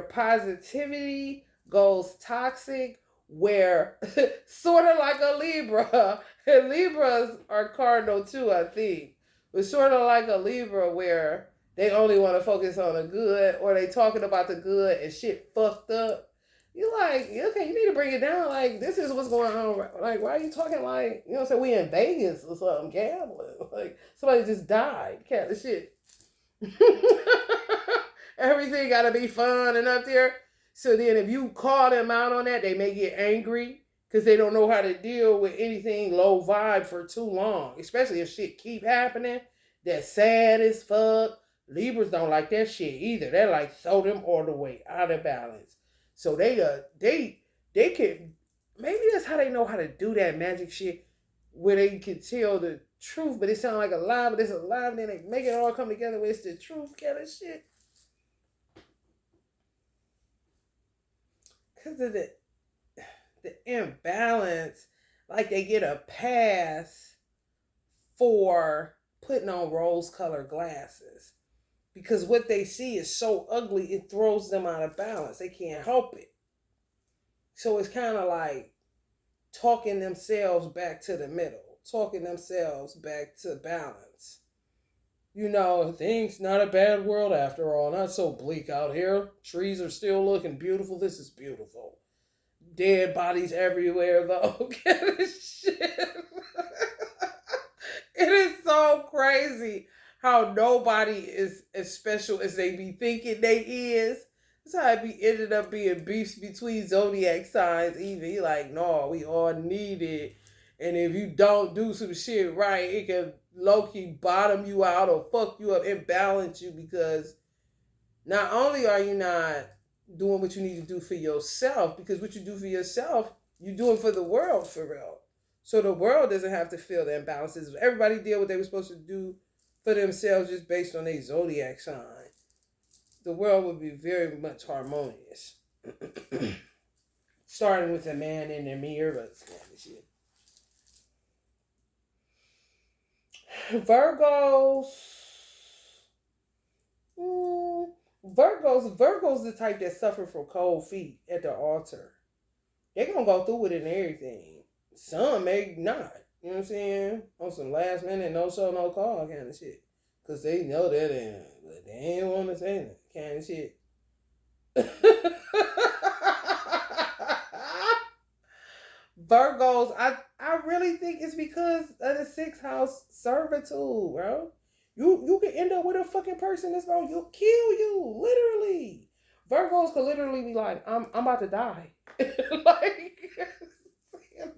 positivity goes toxic, where sort of like a Libra, and Libras are cardinal too, I think. But sort of like a Libra where they only want to focus on the good, or they talking about the good and shit fucked up. You're like, okay, you need to bring it down. Like, this is what's going on. Like, why are you talking like, you know what I'm saying? We in Vegas or something, gambling. Like, somebody just died. Kind of shit. Everything got to be fun and up there. So then if you call them out on that, they may get angry because they don't know how to deal with anything low vibe for too long. Especially if shit keep happening. That's sad as fuck. Libras don't like that shit either. They're like, throw them all the way out of balance. So they can, maybe that's how they know how to do that magic shit where they can tell the truth, but it sounds like a lie, but it's a lie, and then they make it all come together where it's the truth kind of shit. Because of the imbalance, like they get a pass for putting on rose-colored glasses. Because what they see is so ugly, it throws them out of balance. They can't help it. So it's kind of like talking themselves back to the middle, talking themselves back to balance. You know, things not a bad world after all. Not so bleak out here. Trees are still looking beautiful. This is beautiful. Dead bodies everywhere, though. Shit. It is so crazy how nobody is as special as they be thinking they is. That's how it ended up being beefs between zodiac signs. Even he like, no, we all need it. And if you don't do some shit right, it can low-key bottom you out or fuck you up, imbalance you, because not only are you not doing what you need to do for yourself, because what you do for yourself, you're doing for the world for real. So the world doesn't have to feel the imbalances. Everybody did what they were supposed to do for themselves just based on their zodiac sign. The world would be very much harmonious. Starting with a man in the mirror, but it's kind of shit. Virgo's the type that suffer from cold feet at the altar. They're going to go through with it and everything. Some may not. You know what I'm saying? On some last minute, no show, no call kind of shit. Because they know that but they ain't want to say that kind of shit. Virgos, I really think it's because of the sixth house servitude, bro. You can end up with a fucking person that's gonna kill you, literally. Virgos could literally be like, I'm about to die. Like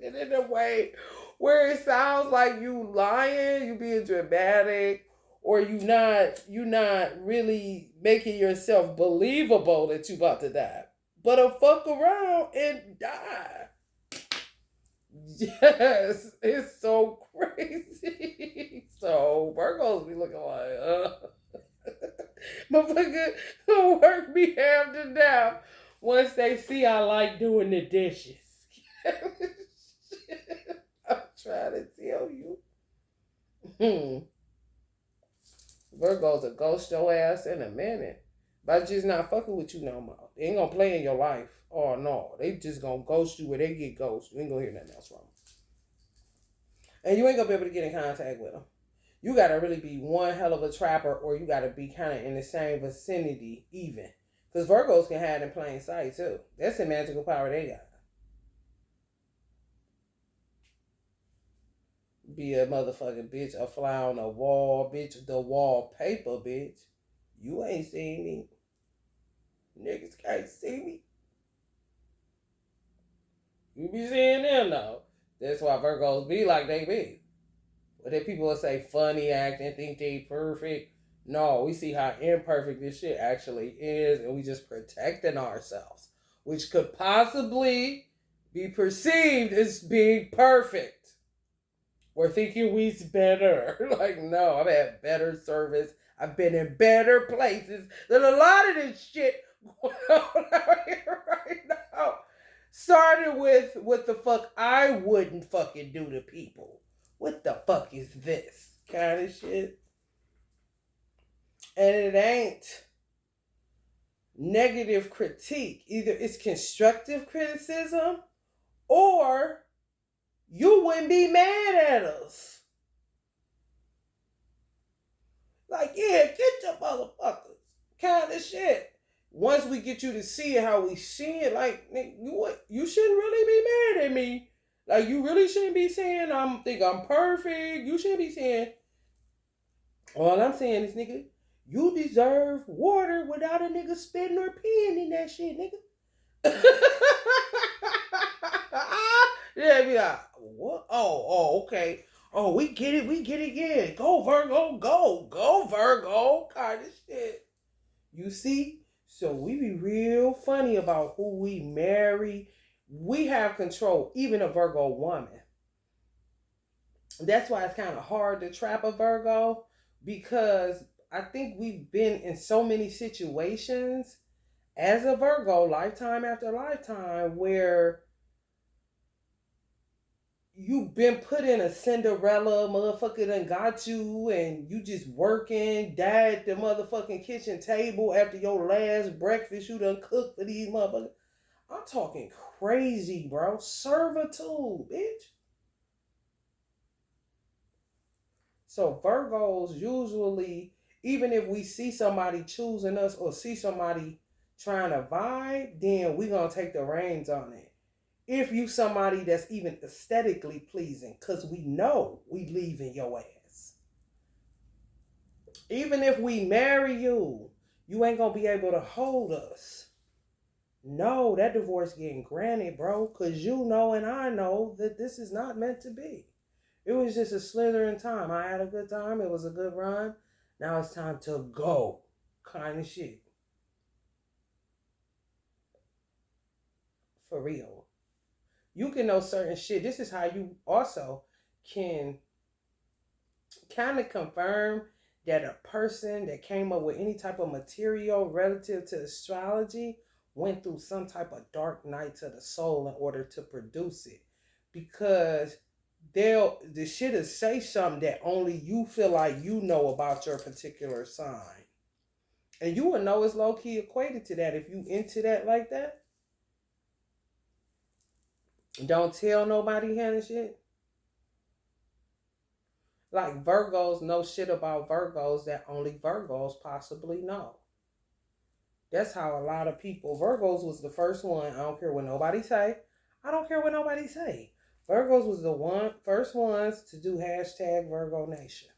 in a way where it sounds like you lying, you being dramatic, or you not really making yourself believable that you about to die. But a fuck around and die. Yes, it's so crazy. So Virgos be looking like, motherfucker, gonna work me half to death once they see I like doing the dishes. I'm trying to tell you. Virgos will ghost your ass in a minute. By just not fucking with you no more. They ain't gonna play in your life. Oh no. They just gonna ghost you where they get ghost. You ain't gonna hear nothing else from them. And you ain't gonna be able to get in contact with them. You gotta really be one hell of a trapper, or you gotta be kind of in the same vicinity even. Because Virgos can hide in plain sight too. That's the magical power they got. Be a motherfucking bitch, a fly on the wall, bitch, the wallpaper, bitch. You ain't seen me. Niggas can't see me. You be seeing them though. That's why Virgos be like they be. But then people will say funny acting, think they perfect. No, we see how imperfect this shit actually is, and we just protecting ourselves, which could possibly be perceived as being perfect. We're thinking we's better. Like, no, I've had better service. I've been in better places than a lot of this shit going on out here right now. Started with what the fuck I wouldn't fucking do to people. What the fuck is this kind of shit? And it ain't negative critique. Either it's constructive criticism, or you wouldn't be mad at us. Like, yeah, get your motherfuckers kind of shit. Once we get you to see it how we see it, like, you shouldn't really be mad at me. Like, you really shouldn't be saying I'm perfect. You shouldn't be saying, all I'm saying is, nigga, you deserve water without a nigga spitting or peeing in that shit, nigga. Yeah, be like, what? Oh, okay. Oh, we get it, yeah. Go, Virgo, go, Virgo, kind of shit. You see? So we be real funny about who we marry. We have control, even a Virgo woman. That's why it's kind of hard to trap a Virgo, because I think we've been in so many situations as a Virgo, lifetime after lifetime, where you've been put in a Cinderella, motherfucker done got you, and you just working, died at the motherfucking kitchen table after your last breakfast you done cooked for these motherfuckers. I'm talking crazy, bro. Servitude, bitch. So Virgos usually, even if we see somebody choosing us or see somebody trying to vibe, then we gonna take the reins on it. If you somebody that's even aesthetically pleasing, because we know we leaving your ass. Even if we marry you, you ain't gonna be able to hold us. No, that divorce getting granted, bro, because you know and I know that this is not meant to be. It was just a slither in time. I had a good time. It was a good run. Now it's time to go. Kind of shit. For real. You can know certain shit. This is how you also can kind of confirm that a person that came up with any type of material relative to astrology went through some type of dark night to the soul in order to produce it. Because the shit will say something that only you feel like you know about your particular sign. And you will know it's low-key equated to that if you into that like that. Don't tell nobody kind of shit. Like Virgos know shit about Virgos that only Virgos possibly know. That's how a lot of people, Virgos was the first one. I don't care what nobody say. I don't care what nobody say. Virgos was the first ones to do hashtag Virgo Nation.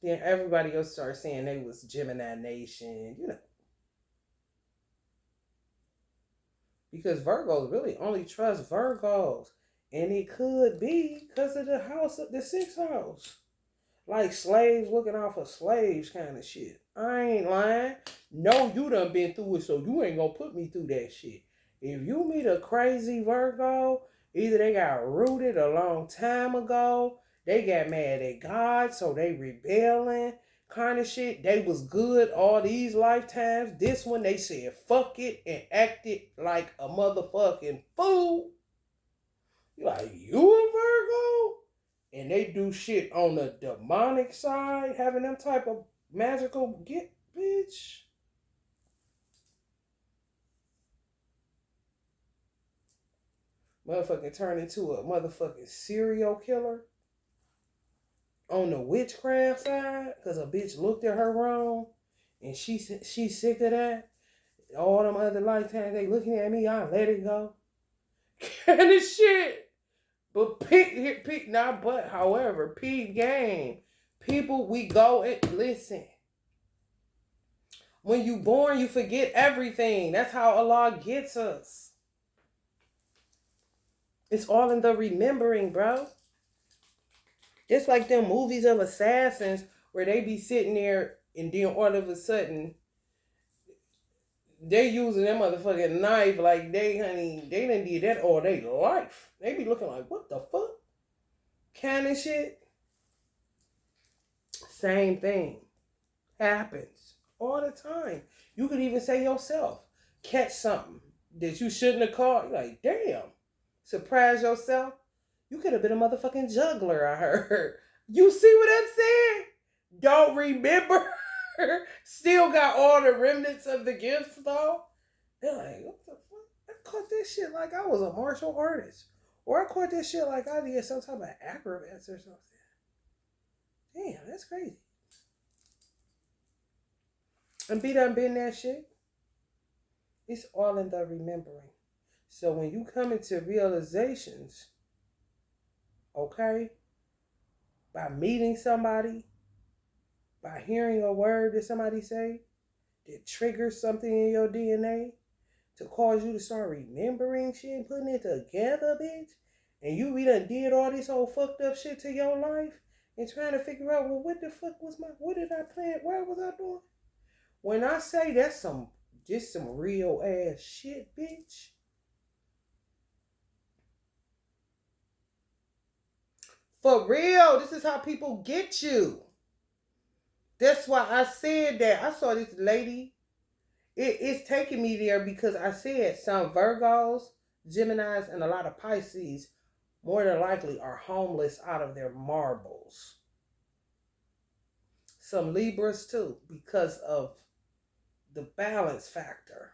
Then everybody else started saying they was Gemini Nation, because Virgos really only trust Virgos. And it could be because of the sixth house. Like slaves looking out for slaves kind of shit. I ain't lying. No, you done been through it, so you ain't gonna put me through that shit. If you meet a crazy Virgo, either they got rooted a long time ago, they got mad at God, so they rebelling, kind of shit. They was good all these lifetimes. This one, they said fuck it and acted like a motherfucking fool. You like, you a Virgo? And they do shit on the demonic side, having them type of magical get, bitch. Motherfucking turn into a motherfucking serial killer on the witchcraft side, because a bitch looked at her wrong, and she's sick of that. All them other lifetimes they looking at me, I let it go. Kind of shit. But however, peep game. People, we go and listen. When you born, you forget everything. That's how Allah gets us. It's all in the remembering, bro. Just like them movies of assassins where they be sitting there and then all of a sudden they using that motherfucking knife like they done did that all their life. They be looking like, what the fuck? Kind of shit. Same thing. Happens all the time. You could even say yourself, catch something that you shouldn't have caught. You're like, damn. Surprise yourself. You could have been a motherfucking juggler, I heard. You see what I'm saying? Don't remember. Still got all the remnants of the gifts, though. They're like, what the fuck? I caught this shit like I was a martial artist. Or I caught this shit like I did some type of acrobats or something. Damn, that's crazy. And be done been that shit. It's all in the remembering. So when you come into realizations, okay, by meeting somebody, by hearing a word that somebody say that triggers something in your DNA to cause you to start remembering shit and putting it together, bitch, and you done did all this whole fucked up shit to your life and trying to figure out, well, what the fuck what did I plan? Where was I doing? When I say that's some real ass shit, bitch. For real, this is how people get you. That's why I said that. I saw this lady. It's taking me there because I said some Virgos, Geminis, and a lot of Pisces more than likely are homeless out of their marbles. Some Libras too, because of the balance factor.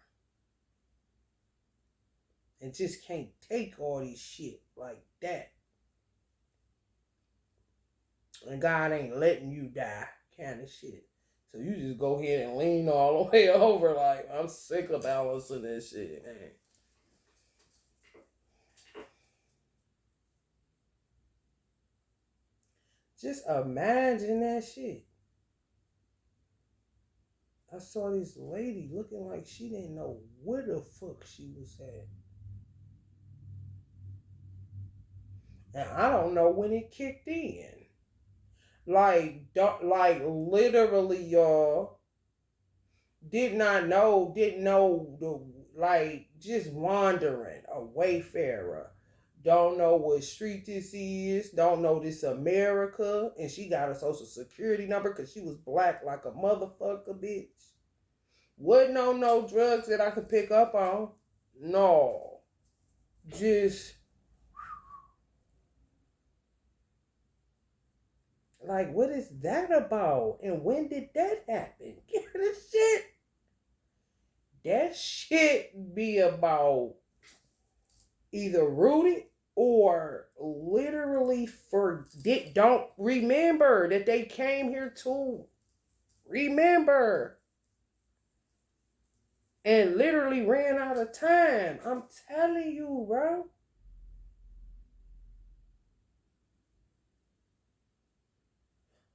And just can't take all this shit like that. And God ain't letting you die, kind of shit. So you just go ahead and lean all the way over like, I'm sick of balancing this shit, man. Just imagine that shit. I saw this lady looking like she didn't know where the fuck she was at. And I don't know when it kicked in. Like literally, y'all, didn't know just wandering, a wayfarer. Don't know what street this is. Don't know this America. And she got a social security number because she was black like a motherfucker, bitch. Wasn't on no drugs that I could pick up on. No. Just like, what is that about? And when did that happen? Get this shit. That shit be about either rooted or literally don't remember that they came here to remember and literally ran out of time. I'm telling you, bro.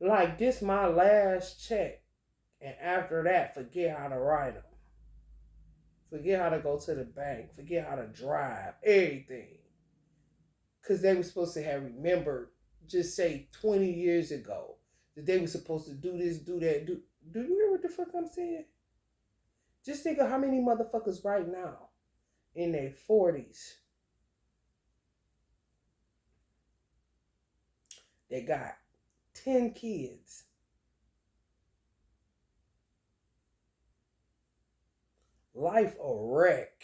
Like, this my last check. And after that, forget how to write them. Forget how to go to the bank. Forget how to drive. Everything. Because they were supposed to have remembered, just say 20 years ago, that they were supposed to do this, do that. Do you hear what the fuck I'm saying? Just think of how many motherfuckers right now in their 40s that got 10 kids. Life a wreck.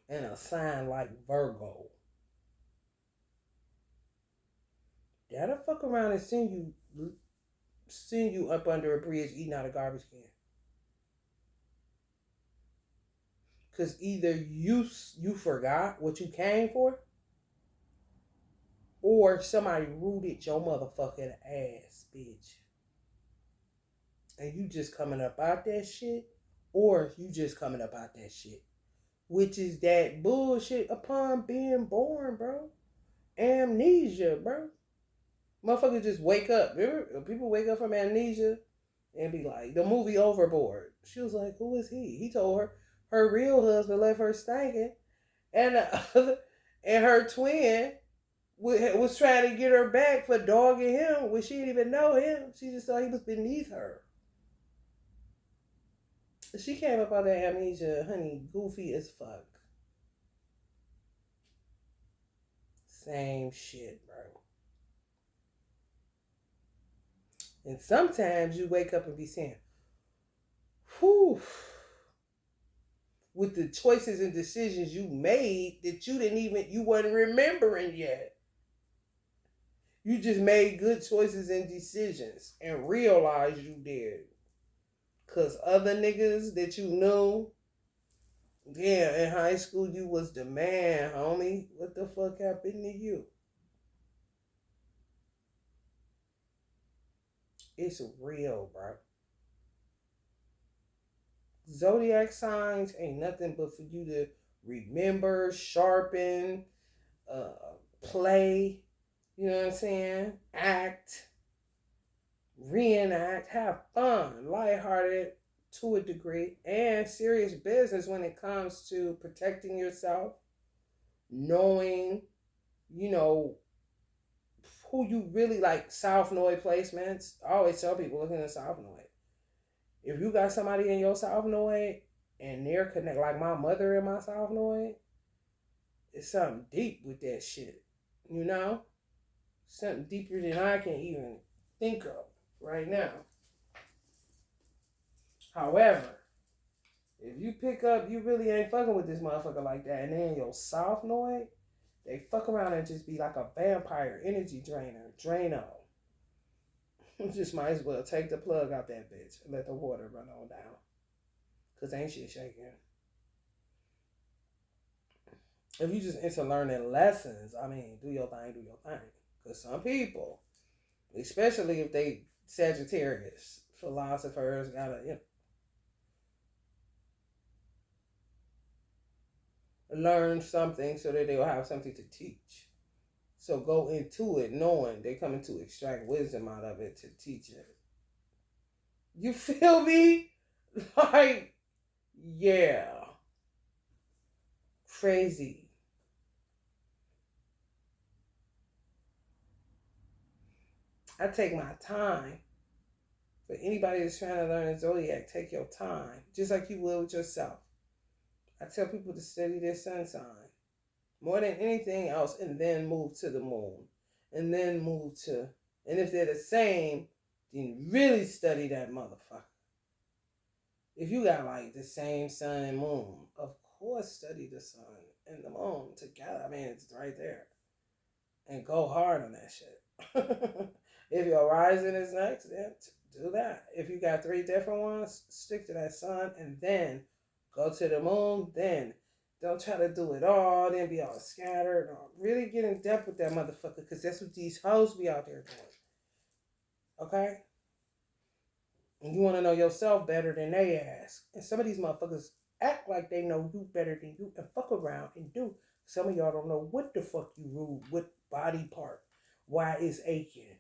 And a sign like Virgo. That'll fuck around and send you up under a bridge eating out a garbage can. Cause either you forgot what you came for, or somebody rooted your motherfucking ass, bitch. And you just coming up out that shit, or you just coming up out that shit. Which is that bullshit upon being born, bro. Amnesia, bro. Motherfuckers just wake up. Remember, people wake up from amnesia and be like, the movie Overboard. She was like, who is he? He told her real husband left her stinking, and and her twin was trying to get her back for dogging him when she didn't even know him. She just thought he was beneath her. She came up out of that amnesia, honey, goofy as fuck. Same shit, bro. And sometimes you wake up and be saying, whew, with the choices and decisions you made that you wasn't remembering yet. You just made good choices and decisions and realized you did. Cause other niggas that you knew, yeah, in high school you was the man, homie. What the fuck happened to you? It's real, bro. Zodiac signs ain't nothing but for you to remember, sharpen, play, you know what I'm saying? Act, reenact, have fun, lighthearted to a degree, and serious business when it comes to protecting yourself, knowing, you know, who you really like. South Noid placements. I always tell people looking at South Noid. If you got somebody in your South Noid and they're connected, like my mother in my South Noid, it's something deep with that shit. You know? Something deeper than I can even think of right now. However, if you pick up, you really ain't fucking with this motherfucker like that, and then your South Noid, they fuck around and just be like a vampire energy drainer. Drano. You just might as well take the plug out that bitch and let the water run on down. Cause ain't shit shaking. If you just into learning lessons, I mean, do your thing, do your thing. Cause some people, especially if they Sagittarius, philosophers, gotta, you know, learn something so that they'll have something to teach. So go into it knowing they're coming to extract wisdom out of it to teach it. You feel me? Like, yeah. Crazy. I take my time. For anybody that's trying to learn the zodiac, take your time. Just like you will with yourself. I tell people to study their sun sign more than anything else, and then move to the moon. And then move to, and if they're the same, then really study that motherfucker. If you got like the same sun and moon, of course study the sun and the moon together. I mean, it's right there. And go hard on that shit. If your rising is next, then do that. If you got 3 different ones, stick to that sun and then go to the moon. Then don't try to do it all, then be all scattered. No, really get in depth with that motherfucker, because that's what these hoes be out there doing. Okay? And you want to know yourself better than they ask. And some of these motherfuckers act like they know you better than you and fuck around and do. Some of y'all don't know what the fuck you rule, what body part, why it's aching.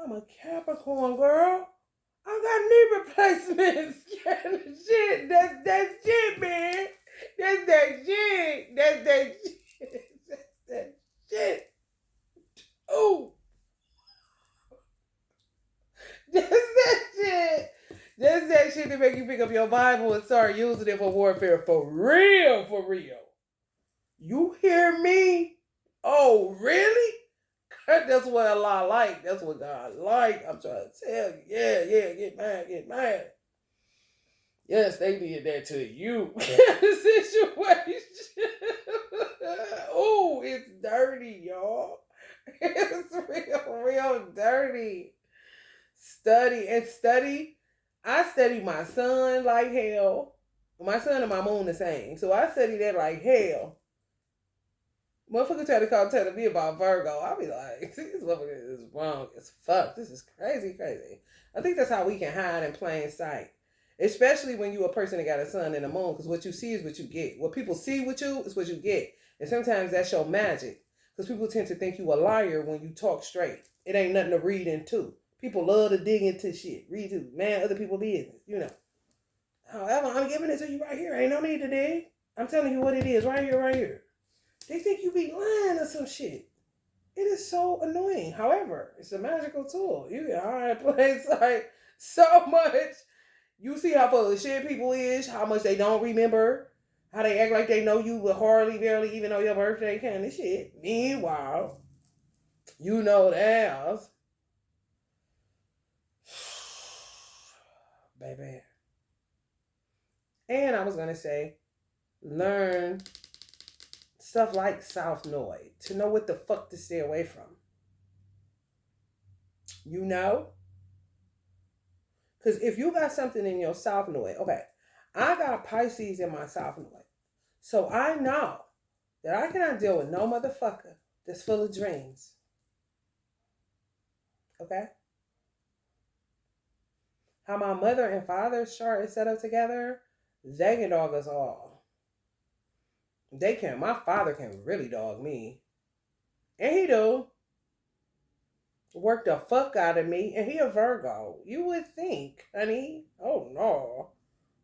I'm a Capricorn, girl. I got knee replacements. Shit, that's that shit, man. That's that shit. That's that shit. That's that shit. Oh, that's that shit. That's that shit that make you pick up your Bible and start using it for warfare. For real, for real. You hear me? Oh, really? That's what Allah like. That's what God like. I'm trying to tell you. Yeah, yeah, get mad, get mad. Yes, they did that to you. Situation. Oh, it's dirty, y'all. It's real, real dirty. Study and study. I study my sun like hell. My sun and my moon the same. So I study that like hell. Motherfucker try to tell me about Virgo. I'll be like, this motherfucker is wrong as fuck. This is crazy, crazy. I think that's how we can hide in plain sight. Especially when you a person that got a sun and a moon. Because what you see is what you get. What people see with you is what you get. And sometimes that's your magic. Because people tend to think you a liar when you talk straight. It ain't nothing to read into. People love to dig into shit. Read to, man, other people's business. You know. However, I'm giving it to you right here. Ain't no need to dig. I'm telling you what it is right here, right here. They think you be lying or some shit. It is so annoying. However, it's a magical tool. You can hide place like so much. You see how full of shit people is, how much they don't remember, how they act like they know you but hardly, barely even know your birthday kind of shit. Meanwhile, you know theirs. Baby. And I was going to say, learn stuff like South Noid to know what the fuck to stay away from. You know? Because if you got something in your South Noid, okay, I got Pisces in my South Noid. So I know that I cannot deal with no motherfucker that's full of dreams. Okay? How my mother and father's chart is set up together, they can dog us all. They can. My father can really dog me. And he do. Work the fuck out of me. And he a Virgo. You would think, honey. Oh, no.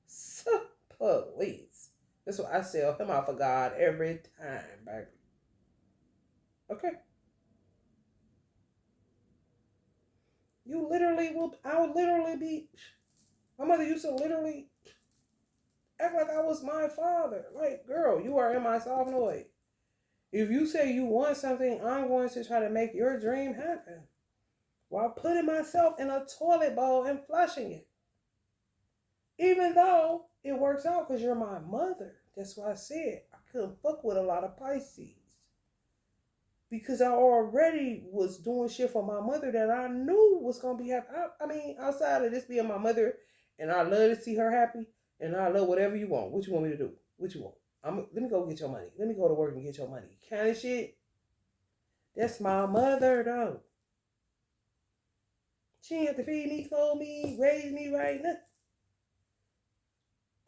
So, please. That's why I sell him out for God every time, baby. Okay. You literally will. I would literally be. My mother used to literally act like I was my father. Like, girl, you are in my South Noid. If you say you want something, I'm going to try to make your dream happen while putting myself in a toilet bowl and flushing it. Even though it works out because you're my mother. That's why I said I couldn't fuck with a lot of Pisces. Because I already was doing shit for my mother that I knew was going to be happy. I mean, outside of this being my mother, and I love to see her happy, and I love whatever you want. What you want me to do? What you want? Let me go get your money. Let me go to work and get your money. Kind of shit. That's my mother, though. She ain't have to feed me, clothe me, raise me right now.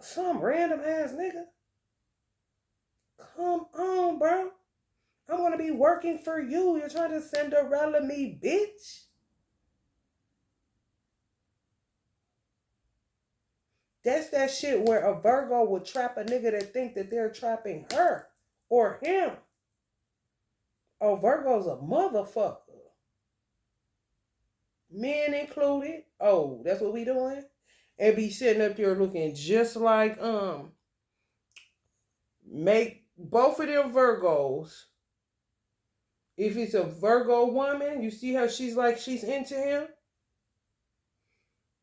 Some random ass nigga. Come on, bro. I'm going to be working for you. You're trying to Cinderella me, bitch. That's that shit where a Virgo would trap a nigga that think that they're trapping her or him. Oh, Virgo's a motherfucker. Men included. Oh, that's what we doing? And be sitting up there looking just like, make both of them Virgos. If it's a Virgo woman, you see how she's like, she's into him.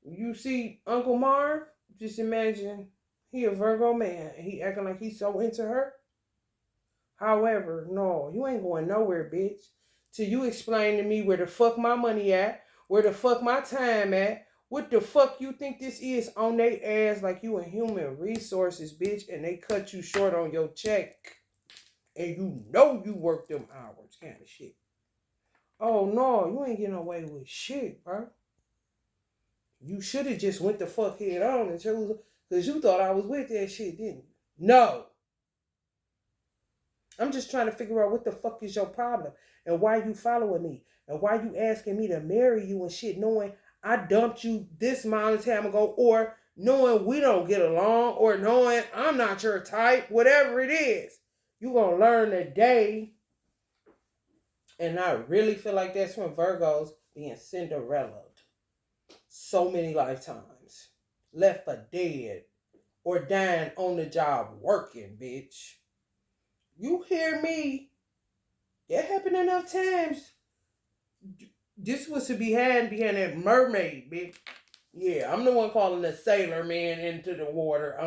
You see Uncle Marv, just imagine he a Virgo man and he acting like he's so into her. However, no, you ain't going nowhere, bitch. Till you explain to me where the fuck my money at, where the fuck my time at, what the fuck you think this is on they ass like you in human resources, bitch, and they cut you short on your check. And you know you work them hours, kind of shit. Oh, no, you ain't getting away with shit, bro. You should have just went the fuck head on and chose, because you thought I was with that shit, didn't you? No. I'm just trying to figure out what the fuck is your problem and why you following me and why you asking me to marry you and shit, knowing I dumped you this amount of time ago, or knowing we don't get along, or knowing I'm not your type, whatever it is. You gonna learn today. And I really feel like that's from Virgos being Cinderella so many lifetimes. Left for dead or dying on the job working, bitch. You hear me? That happened enough times. This was to be had behind that mermaid, bitch. Yeah, I'm the one calling the sailor man into the water.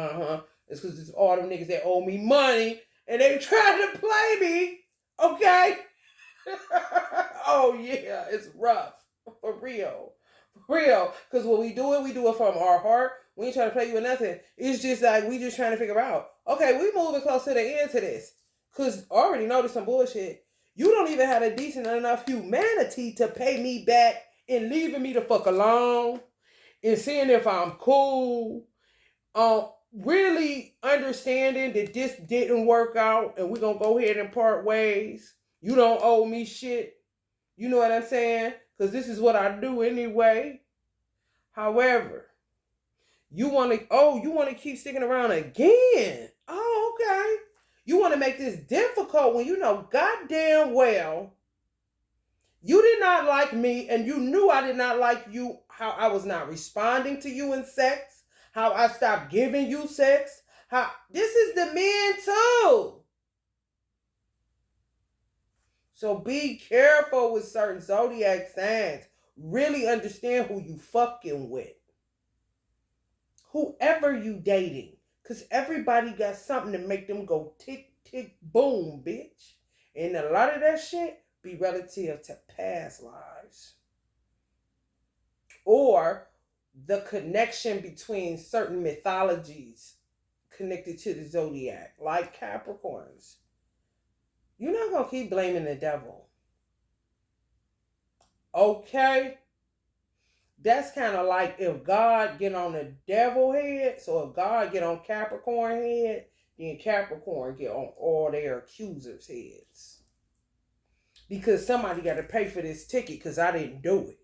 It's because it's all them niggas that owe me money and they trying to play me. Okay? Oh yeah, it's rough. For real. For real. Because when we do it from our heart. We ain't trying to play you with nothing. It's just like we just trying to figure out, okay, we moving close to the end to this. Because I already know there's some bullshit. You don't even have a decent enough humanity to pay me back and leaving me the fuck alone and seeing if I'm cool. Really understanding that this didn't work out and we're going to go ahead and part ways. You don't owe me shit. You know what I'm saying? Because this is what I do anyway. However, you want to keep sticking around again. Oh, okay. You want to make this difficult when you know goddamn well you did not like me and you knew I did not like you, how I was not responding to you in sex, how I stopped giving you sex, how this is the men too. So be careful with certain zodiac signs. Really understand who you fucking with. Whoever you dating. Because everybody got something to make them go tick, tick, boom, bitch. And a lot of that shit be relative to past lives. Or the connection between certain mythologies connected to the zodiac. Like Capricorns. You're not going to keep blaming the devil. Okay? That's kind of like if God get on the devil head, so if God get on Capricorn head, then Capricorn get on all their accusers' heads. Because somebody got to pay for this ticket because I didn't do it.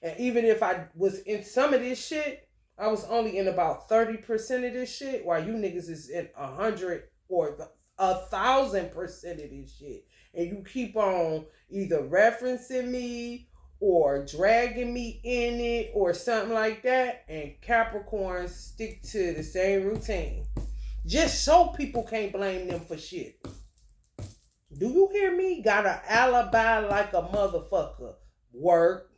And even if I was in some of this shit, I was only in about 30% of this shit, while you niggas is in 100 or 1,000% of this shit. And you keep on either referencing me or dragging me in it or something like that, and Capricorns stick to the same routine. Just so people can't blame them for shit. Do you hear me? Got an alibi like a motherfucker. Work.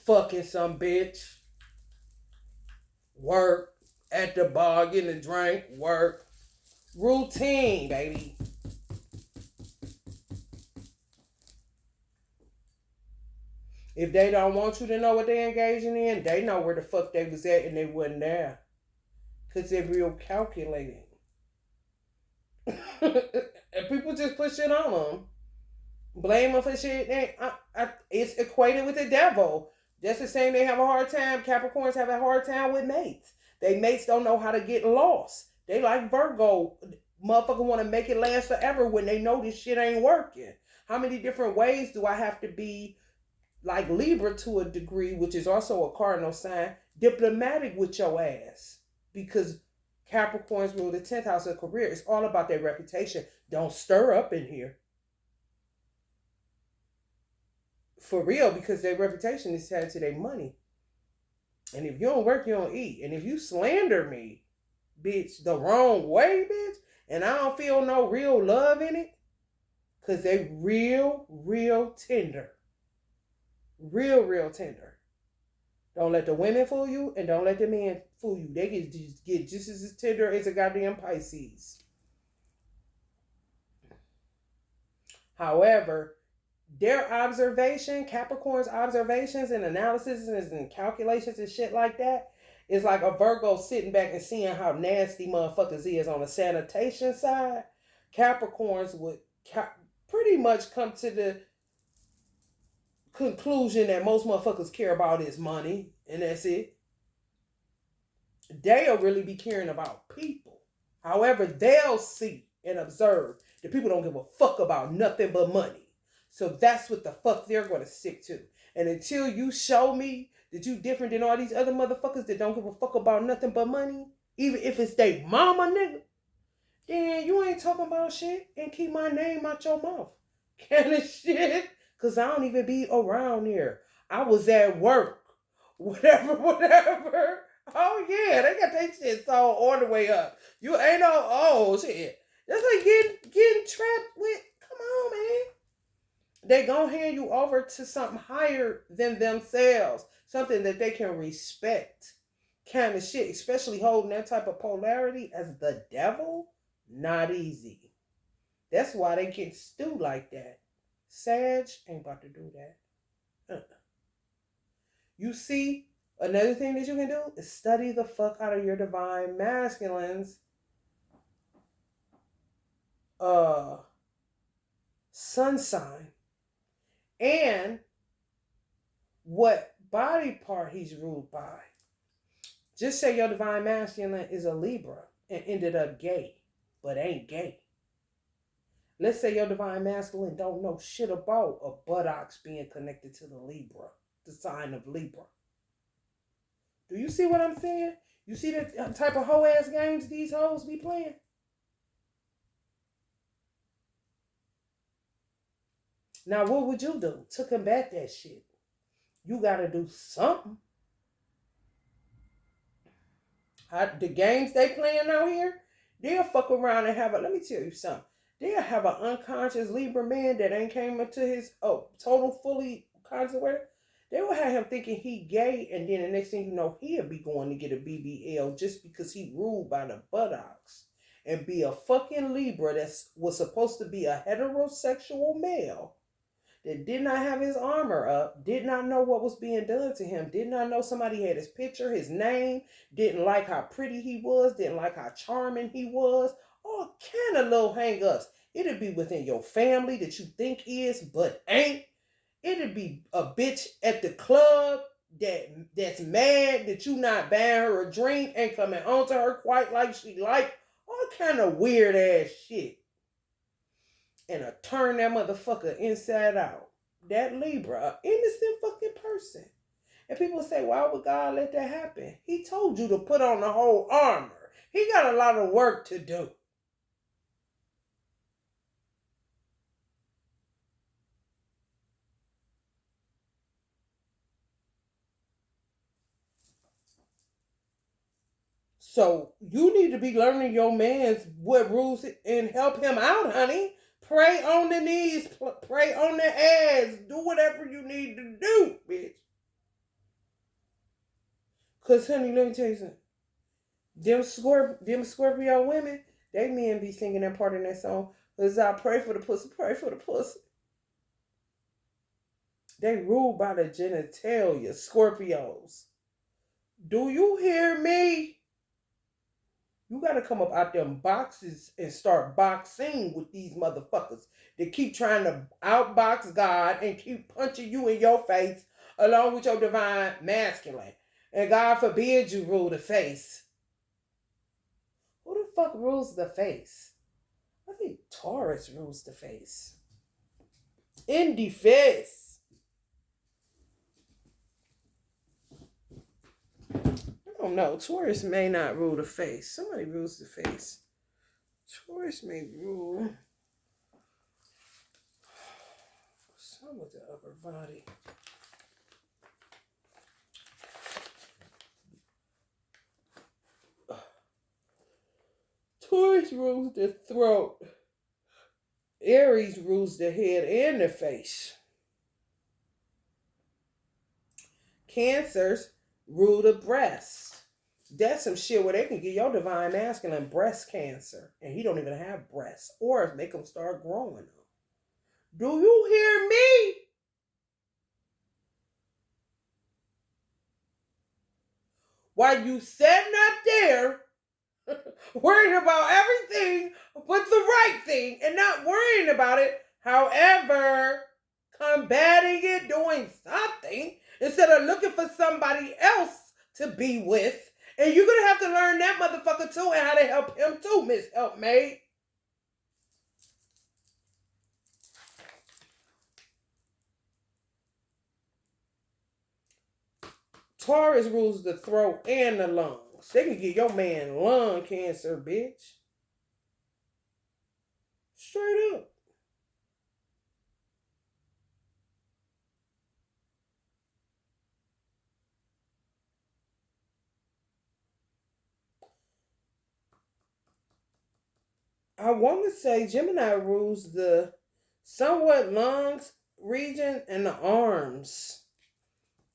Fucking some bitch. Work. At the bar, getting a drink. Work. Routine, baby. If they don't want you to know what they're engaging in, they know where the fuck they was at and they wasn't there. Because they're real calculating. And people just put shit on them. Blame them for shit. It's equated with the devil. Just the same, they have a hard time. Capricorns have a hard time with mates. They mates don't know how to get lost. They like Virgo. Motherfucker want to make it last forever when they know this shit ain't working. How many different ways do I have to be like Libra to a degree, which is also a cardinal sign, diplomatic with your ass? Because Capricorns rule the 10th house of career. It's all about their reputation. Don't stir up in here. For real, because their reputation is tied to their money. And if you don't work, you don't eat. And if you slander me, bitch, the wrong way, bitch, and I don't feel no real love in it, because they real tender. Real tender. Don't let the women fool you, and don't let the men fool you. They get just as tender as a goddamn Pisces. However, their observation, Capricorn's observations and analysis and calculations and shit like that, is like a Virgo sitting back and seeing how nasty motherfuckers is on the sanitation side. Capricorns would pretty much come to the conclusion that most motherfuckers care about is money, and that's it. They'll really be caring about people. However, they'll see and observe that people don't give a fuck about nothing but money. So that's what the fuck they're going to stick to. And until you show me that you different than all these other motherfuckers that don't give a fuck about nothing but money, even if it's they mama, nigga, then you ain't talking about shit and keep my name out your mouth. Kind of shit. Because I don't even be around here. I was at work. Whatever, whatever. Oh, yeah, they got their shit sold all the way up. You ain't no, oh, shit. That's like getting trapped with, come on, man. They gonna hand you over to something higher than themselves. Something that they can respect. Kind of shit. Especially holding that type of polarity as the devil. Not easy. That's why they get stewed like that. Sag ain't about to do that. You see, another thing that you can do is study the fuck out of your divine masculines. Sun sign. And what body part he's ruled by. Just say your divine masculine is a Libra and ended up gay, but ain't gay. Let's say your divine masculine don't know shit about a buttocks being connected to the Libra, the sign of Libra. Do you see what I'm saying? You see the type of hoe ass games these hoes be playing? Now, what would you do to combat that shit? You gotta do something. The games they playing out here, they'll fuck around and have a, let me tell you something. They'll have an unconscious Libra man that ain't came into his total fully conscious aware. They will have him thinking he gay, and then the next thing you know, he'll be going to get a BBL just because he ruled by the buttocks and be a fucking Libra that was supposed to be a heterosexual male that did not have his armor up, did not know what was being done to him, did not know somebody had his picture, his name, didn't like how pretty he was, didn't like how charming he was, all kind of little hang-ups. It'd be within your family that you think is, but ain't. It'd be a bitch at the club that's mad that you not buying her a drink and coming on to her quite like she like. All kind of weird ass shit. And turn that motherfucker inside out. That Libra, an innocent fucking person. And people say, why would God let that happen? He told you to put on the whole armor. He got a lot of work to do. So you need to be learning your man's what rules and help him out, honey. Pray on the knees, pray on the ass, do whatever you need to do, bitch. Cause honey, let me tell you something. Them Scorpio women, they men be singing that part in that song. Cause I pray for the pussy, pray for the pussy. They rule by the genitalia, Scorpios. Do you hear me? You got to come up out them boxes and start boxing with these motherfuckers. They keep trying to outbox God and keep punching you in your face along with your divine masculine. And God forbid you rule the face. Who the fuck rules the face? I think Taurus rules the face. In the face. I don't know. Taurus may not rule the face. Somebody rules the face. Taurus may rule some of the upper body. Taurus rules the throat. Aries rules the head and the face. Cancers rule the breast. That's some shit where they can get your divine masculine breast cancer and he don't even have breasts or make them start growing them. Do you hear me? While you sitting up there worrying about everything but the right thing and not worrying about it, however, combating it, doing something instead of looking for somebody else to be with And you're going to have to learn that motherfucker too and how to help him too, Miss Helpmate. Taurus rules the throat and the lungs. They can get your man lung cancer, bitch. Straight up. I want to say Gemini rules the somewhat lungs region and the arms.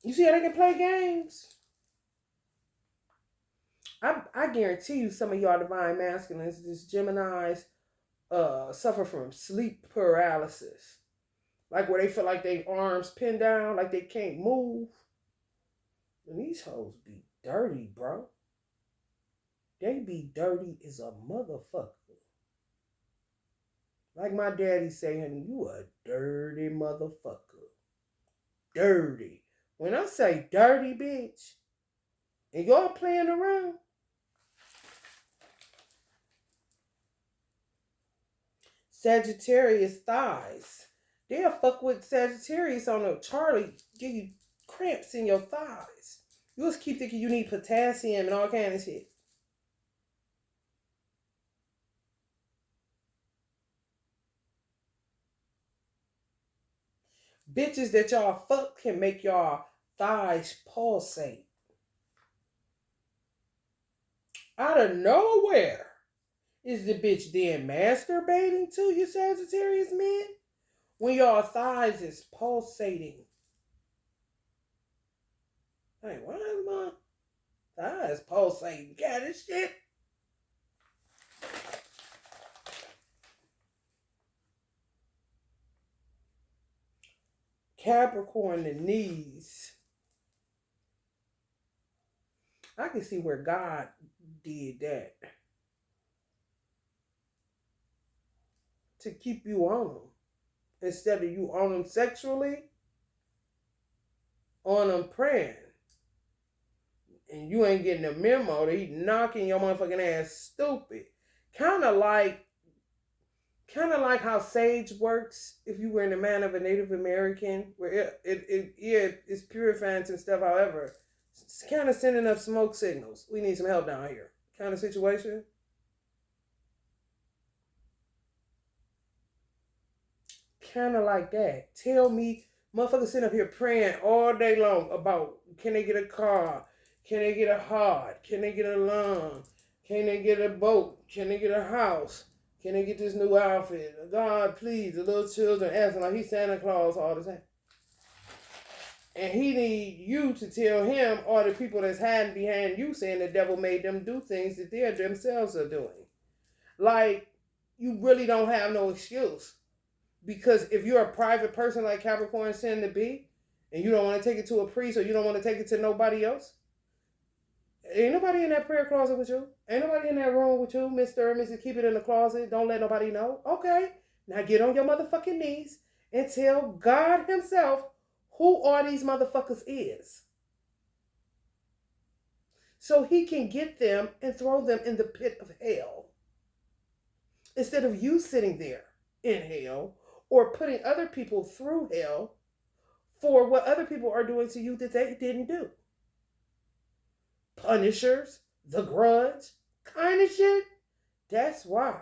You see how they can play games? I guarantee you some of y'all divine masculines, these Geminis, suffer from sleep paralysis. Like where they feel like their arms pinned down, like they can't move. And these hoes be dirty, bro. They be dirty as a motherfucker. Like my daddy say, honey, you a dirty motherfucker. Dirty. When I say dirty, bitch, and y'all playing around, Sagittarius thighs. They'll fuck with Sagittarius on a Charlie, give you cramps in your thighs. You just keep thinking you need potassium and all kind of shit. Bitches that y'all fuck can make y'all thighs pulsate. Out of nowhere. Is the bitch then masturbating to you Sagittarius men? When your thighs is pulsating. Hey, why is my thighs pulsating? Got this shit? Capricorn, the knees. I can see where God did that. To keep you on them. Instead of you on them sexually, on them praying. And you ain't getting a memo. They knocking your motherfucking ass stupid. Kind of like how sage works if you were in the mind of a Native American, where it's purifying and stuff. However, it's kind of sending up smoke signals. We need some help down here. Kind of situation. Kind of like that. Tell me, motherfuckers sitting up here praying all day long about can they get a car? Can they get a heart? Can they get a lung? Can they get a boat? Can they get a house? Can they get this new outfit? God, please, the little children asking like he's Santa Claus all the time. And he need you to tell him or the people that's hiding behind you saying the devil made them do things that they themselves are doing. Like, you really don't have no excuse. Because if you're a private person like Capricorn tend to be, and you don't want to take it to a priest or you don't want to take it to nobody else, ain't nobody in that prayer closet with you. Ain't nobody in that room with you, Mr. or Mrs. Keep it in the closet. Don't let nobody know. Okay, now get on your motherfucking knees and tell God himself who all these motherfuckers is. So he can get them and throw them in the pit of hell. Instead of you sitting there in hell or putting other people through hell for what other people are doing to you that they didn't do. Punishers, the grudge, kind of shit. That's why.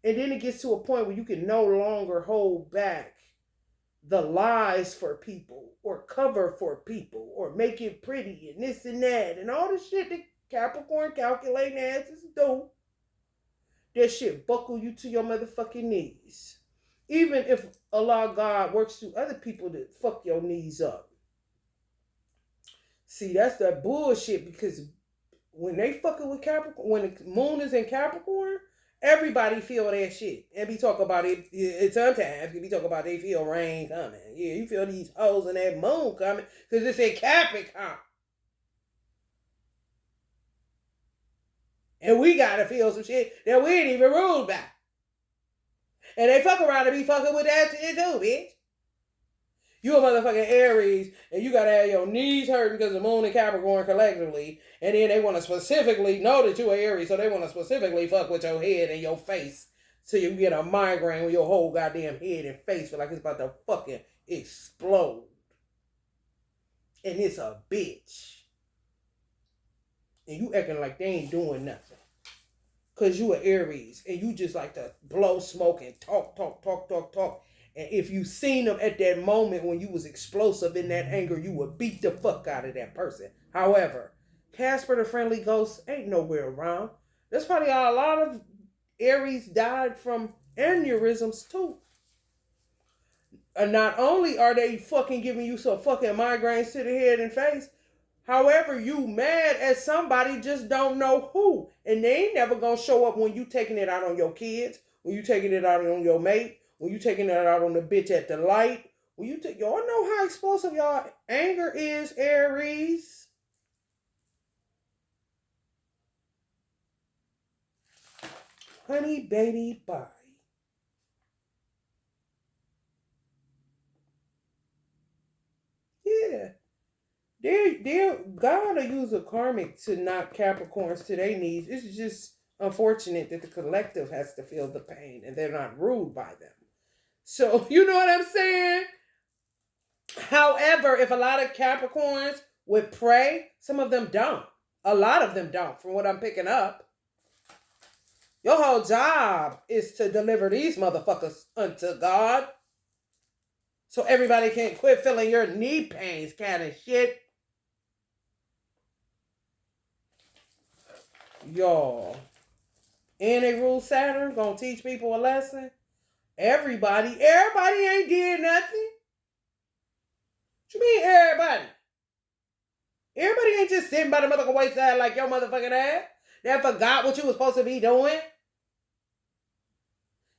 And then it gets to a point where you can no longer hold back the lies for people or cover for people or make it pretty and this and that and all the shit that Capricorn calculating asses do. That shit buckle you to your motherfucking knees. Even if Allah God works through other people to fuck your knees up. See, that's that bullshit because when they fucking with Capricorn, when the moon is in Capricorn, everybody feel that shit. And be talking about it sometimes. You be talking about they feel rain coming. Yeah, you feel these hoes in that moon coming because it's in Capricorn. And we gotta feel some shit that we ain't even ruled by. And they fuck around and be fucking with that shit too, bitch. You a motherfucking Aries, and you gotta have your knees hurting because the moon and Capricorn collectively, and then they want to specifically know that you are Aries, so they want to specifically fuck with your head and your face, so you get a migraine with your whole goddamn head and face feel like it's about to fucking explode. And it's a bitch. And you acting like they ain't doing nothing. Cause you are Aries, and you just like to blow smoke and talk. And if you seen them at that moment when you was explosive in that anger, you would beat the fuck out of that person. However, Casper the Friendly Ghost ain't nowhere around. That's probably how a lot of Aries died from aneurysms too. And not only are they fucking giving you some fucking migraines to the head and face, however, you mad at somebody, just don't know who. And they ain't never gonna show up when you taking it out on your kids, when you taking it out on your mate, when you taking it out on the bitch at the light. When you y'all know how explosive y'all anger is, Aries. Honey, baby, bye. Yeah. God will use a karmic to knock Capricorns to their knees. It's just unfortunate that the collective has to feel the pain and they're not ruled by them. So, you know what I'm saying? However, if a lot of Capricorns would pray, some of them don't. A lot of them don't, from what I'm picking up. Your whole job is to deliver these motherfuckers unto God. So everybody can quit feeling your knee pains kind of shit. Y'all. And they rule Saturn, gonna teach people a lesson. Everybody ain't did nothing. What you mean everybody? Everybody ain't just sitting by the motherfucking wayside like your motherfucking ass. They forgot what you was supposed to be doing.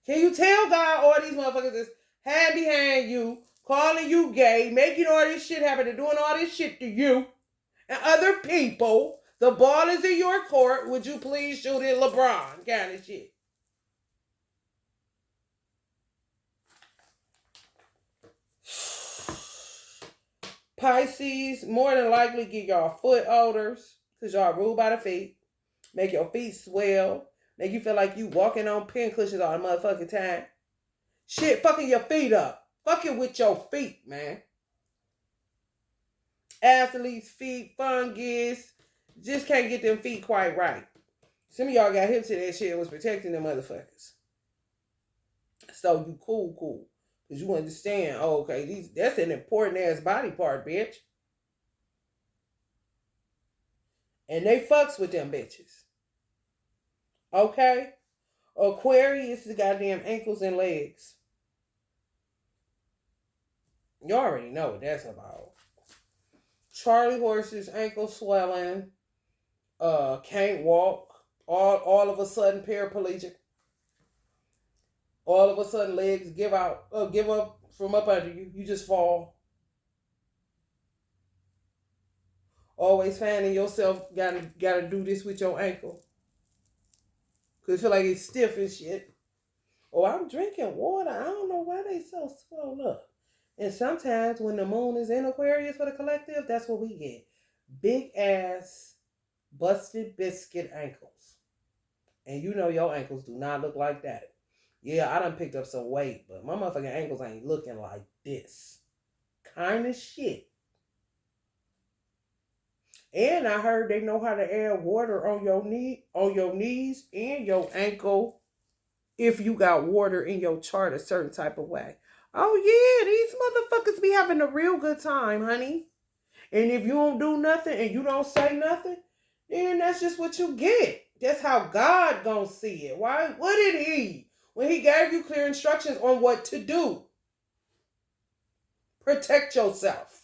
Can you tell God all these motherfuckers is hiding behind you, calling you gay, making all this shit happen, and doing all this shit to you and other people? The ball is in your court. Would you please shoot it, LeBron? Kind of shit. Pisces, more than likely get y'all foot odors because y'all ruled by the feet. Make your feet swell. Make you feel like you walking on pin cushions all the motherfucking time. Shit, fucking your feet up. Fucking with your feet, man. Athletes' feet, fungus. Just can't get them feet quite right. Some of y'all got hip to that shit and was protecting them motherfuckers. So you cool. Because you understand, oh, okay, that's an important ass body part, bitch. And they fucks with them bitches. Okay? Aquarius is goddamn ankles and legs. You already know what that's about. Charlie horses, ankle swelling, can't walk, all of a sudden paraplegic. All of a sudden legs give up from up under you. You just fall. Always finding yourself gotta do this with your ankle. Cause you feel like it's stiff and shit. Oh, I'm drinking water. I don't know why they so swole up. And sometimes when the moon is in Aquarius for the collective, that's what we get. Big ass busted biscuit ankles. And you know your ankles do not look like that. Yeah, I done picked up some weight, but my motherfucking ankles ain't looking like this. Kind of shit. And I heard they know how to add water on your knees and your ankle if you got water in your chart a certain type of way. Oh yeah, these motherfuckers be having a real good time, honey. And if you don't do nothing and you don't say nothing, then that's just what you get. That's how God gonna see it. Why? What did he? When he gave you clear instructions on what to do. Protect yourself.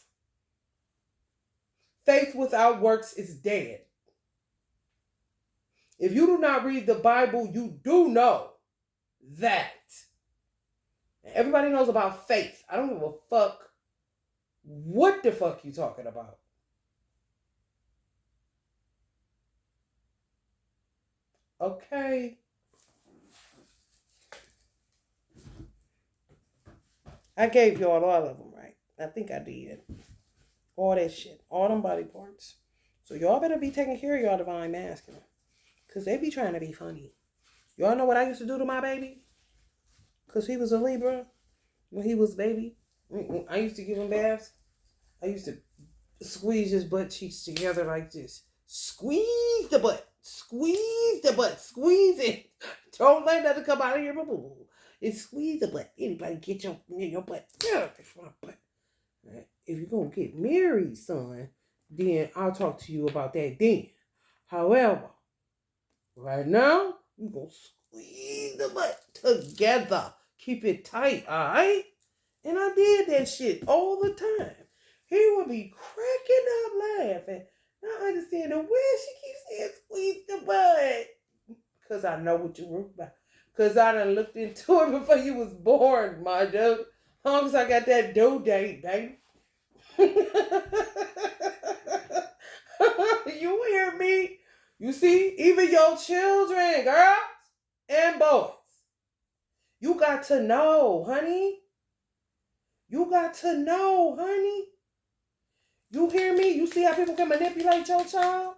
Faith without works is dead. If you do not read the Bible, you do know that. Everybody knows about faith. I don't give a fuck what the fuck you talking about. Okay. I gave y'all all of them, right? I think I did. All that shit. All them body parts. So y'all better be taking care of y'all divine masculine. Because they be trying to be funny. Y'all know what I used to do to my baby? Because he was a Libra. When he was a baby. I used to give him baths. I used to squeeze his butt cheeks together like this. Squeeze the butt. Squeeze the butt. Squeeze it. Don't let nothing come out of your boo. It's squeeze the butt. Anybody get your butt. Yeah, that's my butt. Right. If you're going to get married, son, then I'll talk to you about that then. However, right now, you're going to squeeze the butt together. Keep it tight, all right? And I did that shit all the time. He would be cracking up laughing, not understanding where she keeps saying squeeze the butt. Because I know what you wrote about. Because I done looked into it before you was born, my dude. As long as I got that due date, baby. You hear me? You see, even your children, girls and boys. You got to know, honey. You got to know, honey. You hear me? You see how people can manipulate your child?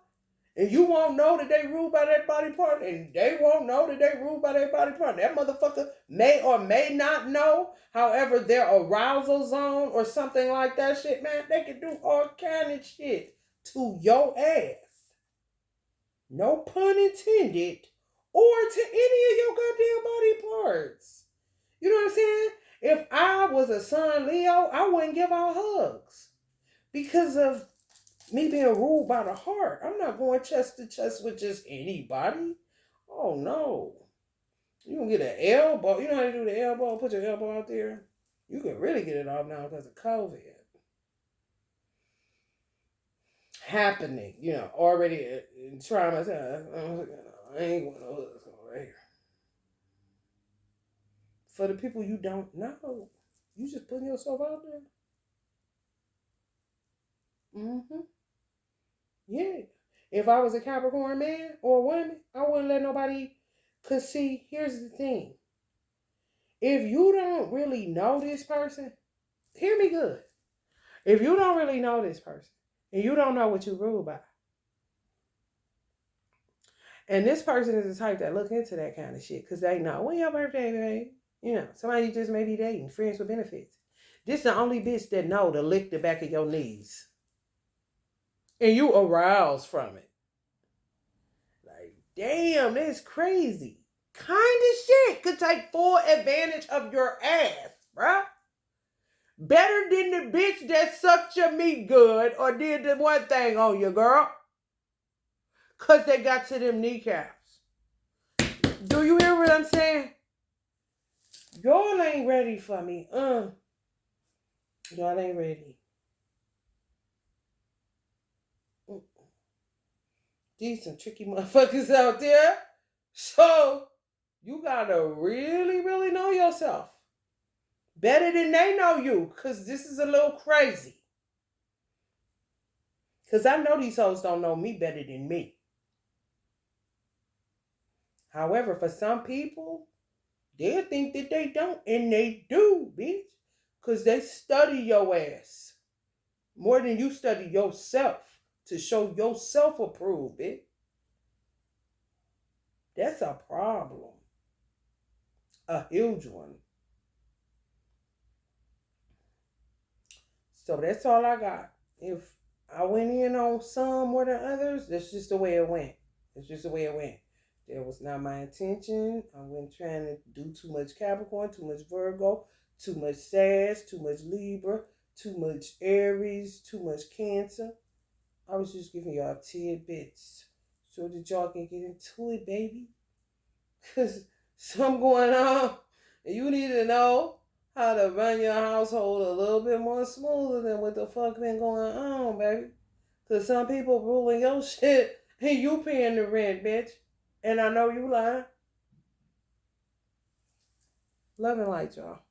And you won't know that they ruled by that body part, and they won't know that they ruled by their body part. That motherfucker may or may not know. However, their arousal zone or something like that shit, man, they can do all kind of shit to your ass. No pun intended. Or to any of your goddamn body parts. You know what I'm saying? If I was a son Leo, I wouldn't give out hugs. Because of me being ruled by the heart. I'm not going chest to chest with just anybody. Oh, no. You can get an elbow. You know how to do the elbow? Put your elbow out there. You can really get it off now because of COVID. Happening. You know, already in trauma. I ain't going to hugs right here. For the people you don't know, you just putting yourself out there. Mm-hmm. Yeah. If I was a Capricorn man or woman, I wouldn't let nobody. Because, see, here's the thing. If you don't really know this person, hear me good. If you don't really know this person, and you don't know what you rule by, and this person is the type that look into that kind of shit, because they know, when your birthday, babe? You know, somebody you just may be dating, friends with benefits. This the only bitch that know to lick the back of your knees. And you arouse from it. Like, damn, that's crazy. Kind of shit could take full advantage of your ass, bruh. Better than the bitch that sucked your meat good or did the one thing on you, girl. Because they got to them kneecaps. Do you hear what I'm saying? Y'all ain't ready for me. Y'all ain't ready. These some tricky motherfuckers out there. So, you gotta really, really know yourself. Better than they know you. Because this is a little crazy. Because I know these hoes don't know me better than me. However, for some people, they'll think that they don't. And they do, bitch. Because they study your ass. More than you study yourself. To show yourself approved, bitch. That's a problem. A huge one. So that's all I got. If I went in on some more than others, that's just the way it went. It's just the way it went. That was not my intention. I wasn't trying to do too much Capricorn, too much Virgo, too much Sag, too much Libra, too much Aries, too much Cancer. I was just giving y'all tidbits so that y'all can get into it, baby. Because something going on, and you need to know how to run your household a little bit more smoother than what the fuck been going on, baby. Because some people ruling your shit, and you paying the rent, bitch. And I know you lying. Love and light, y'all.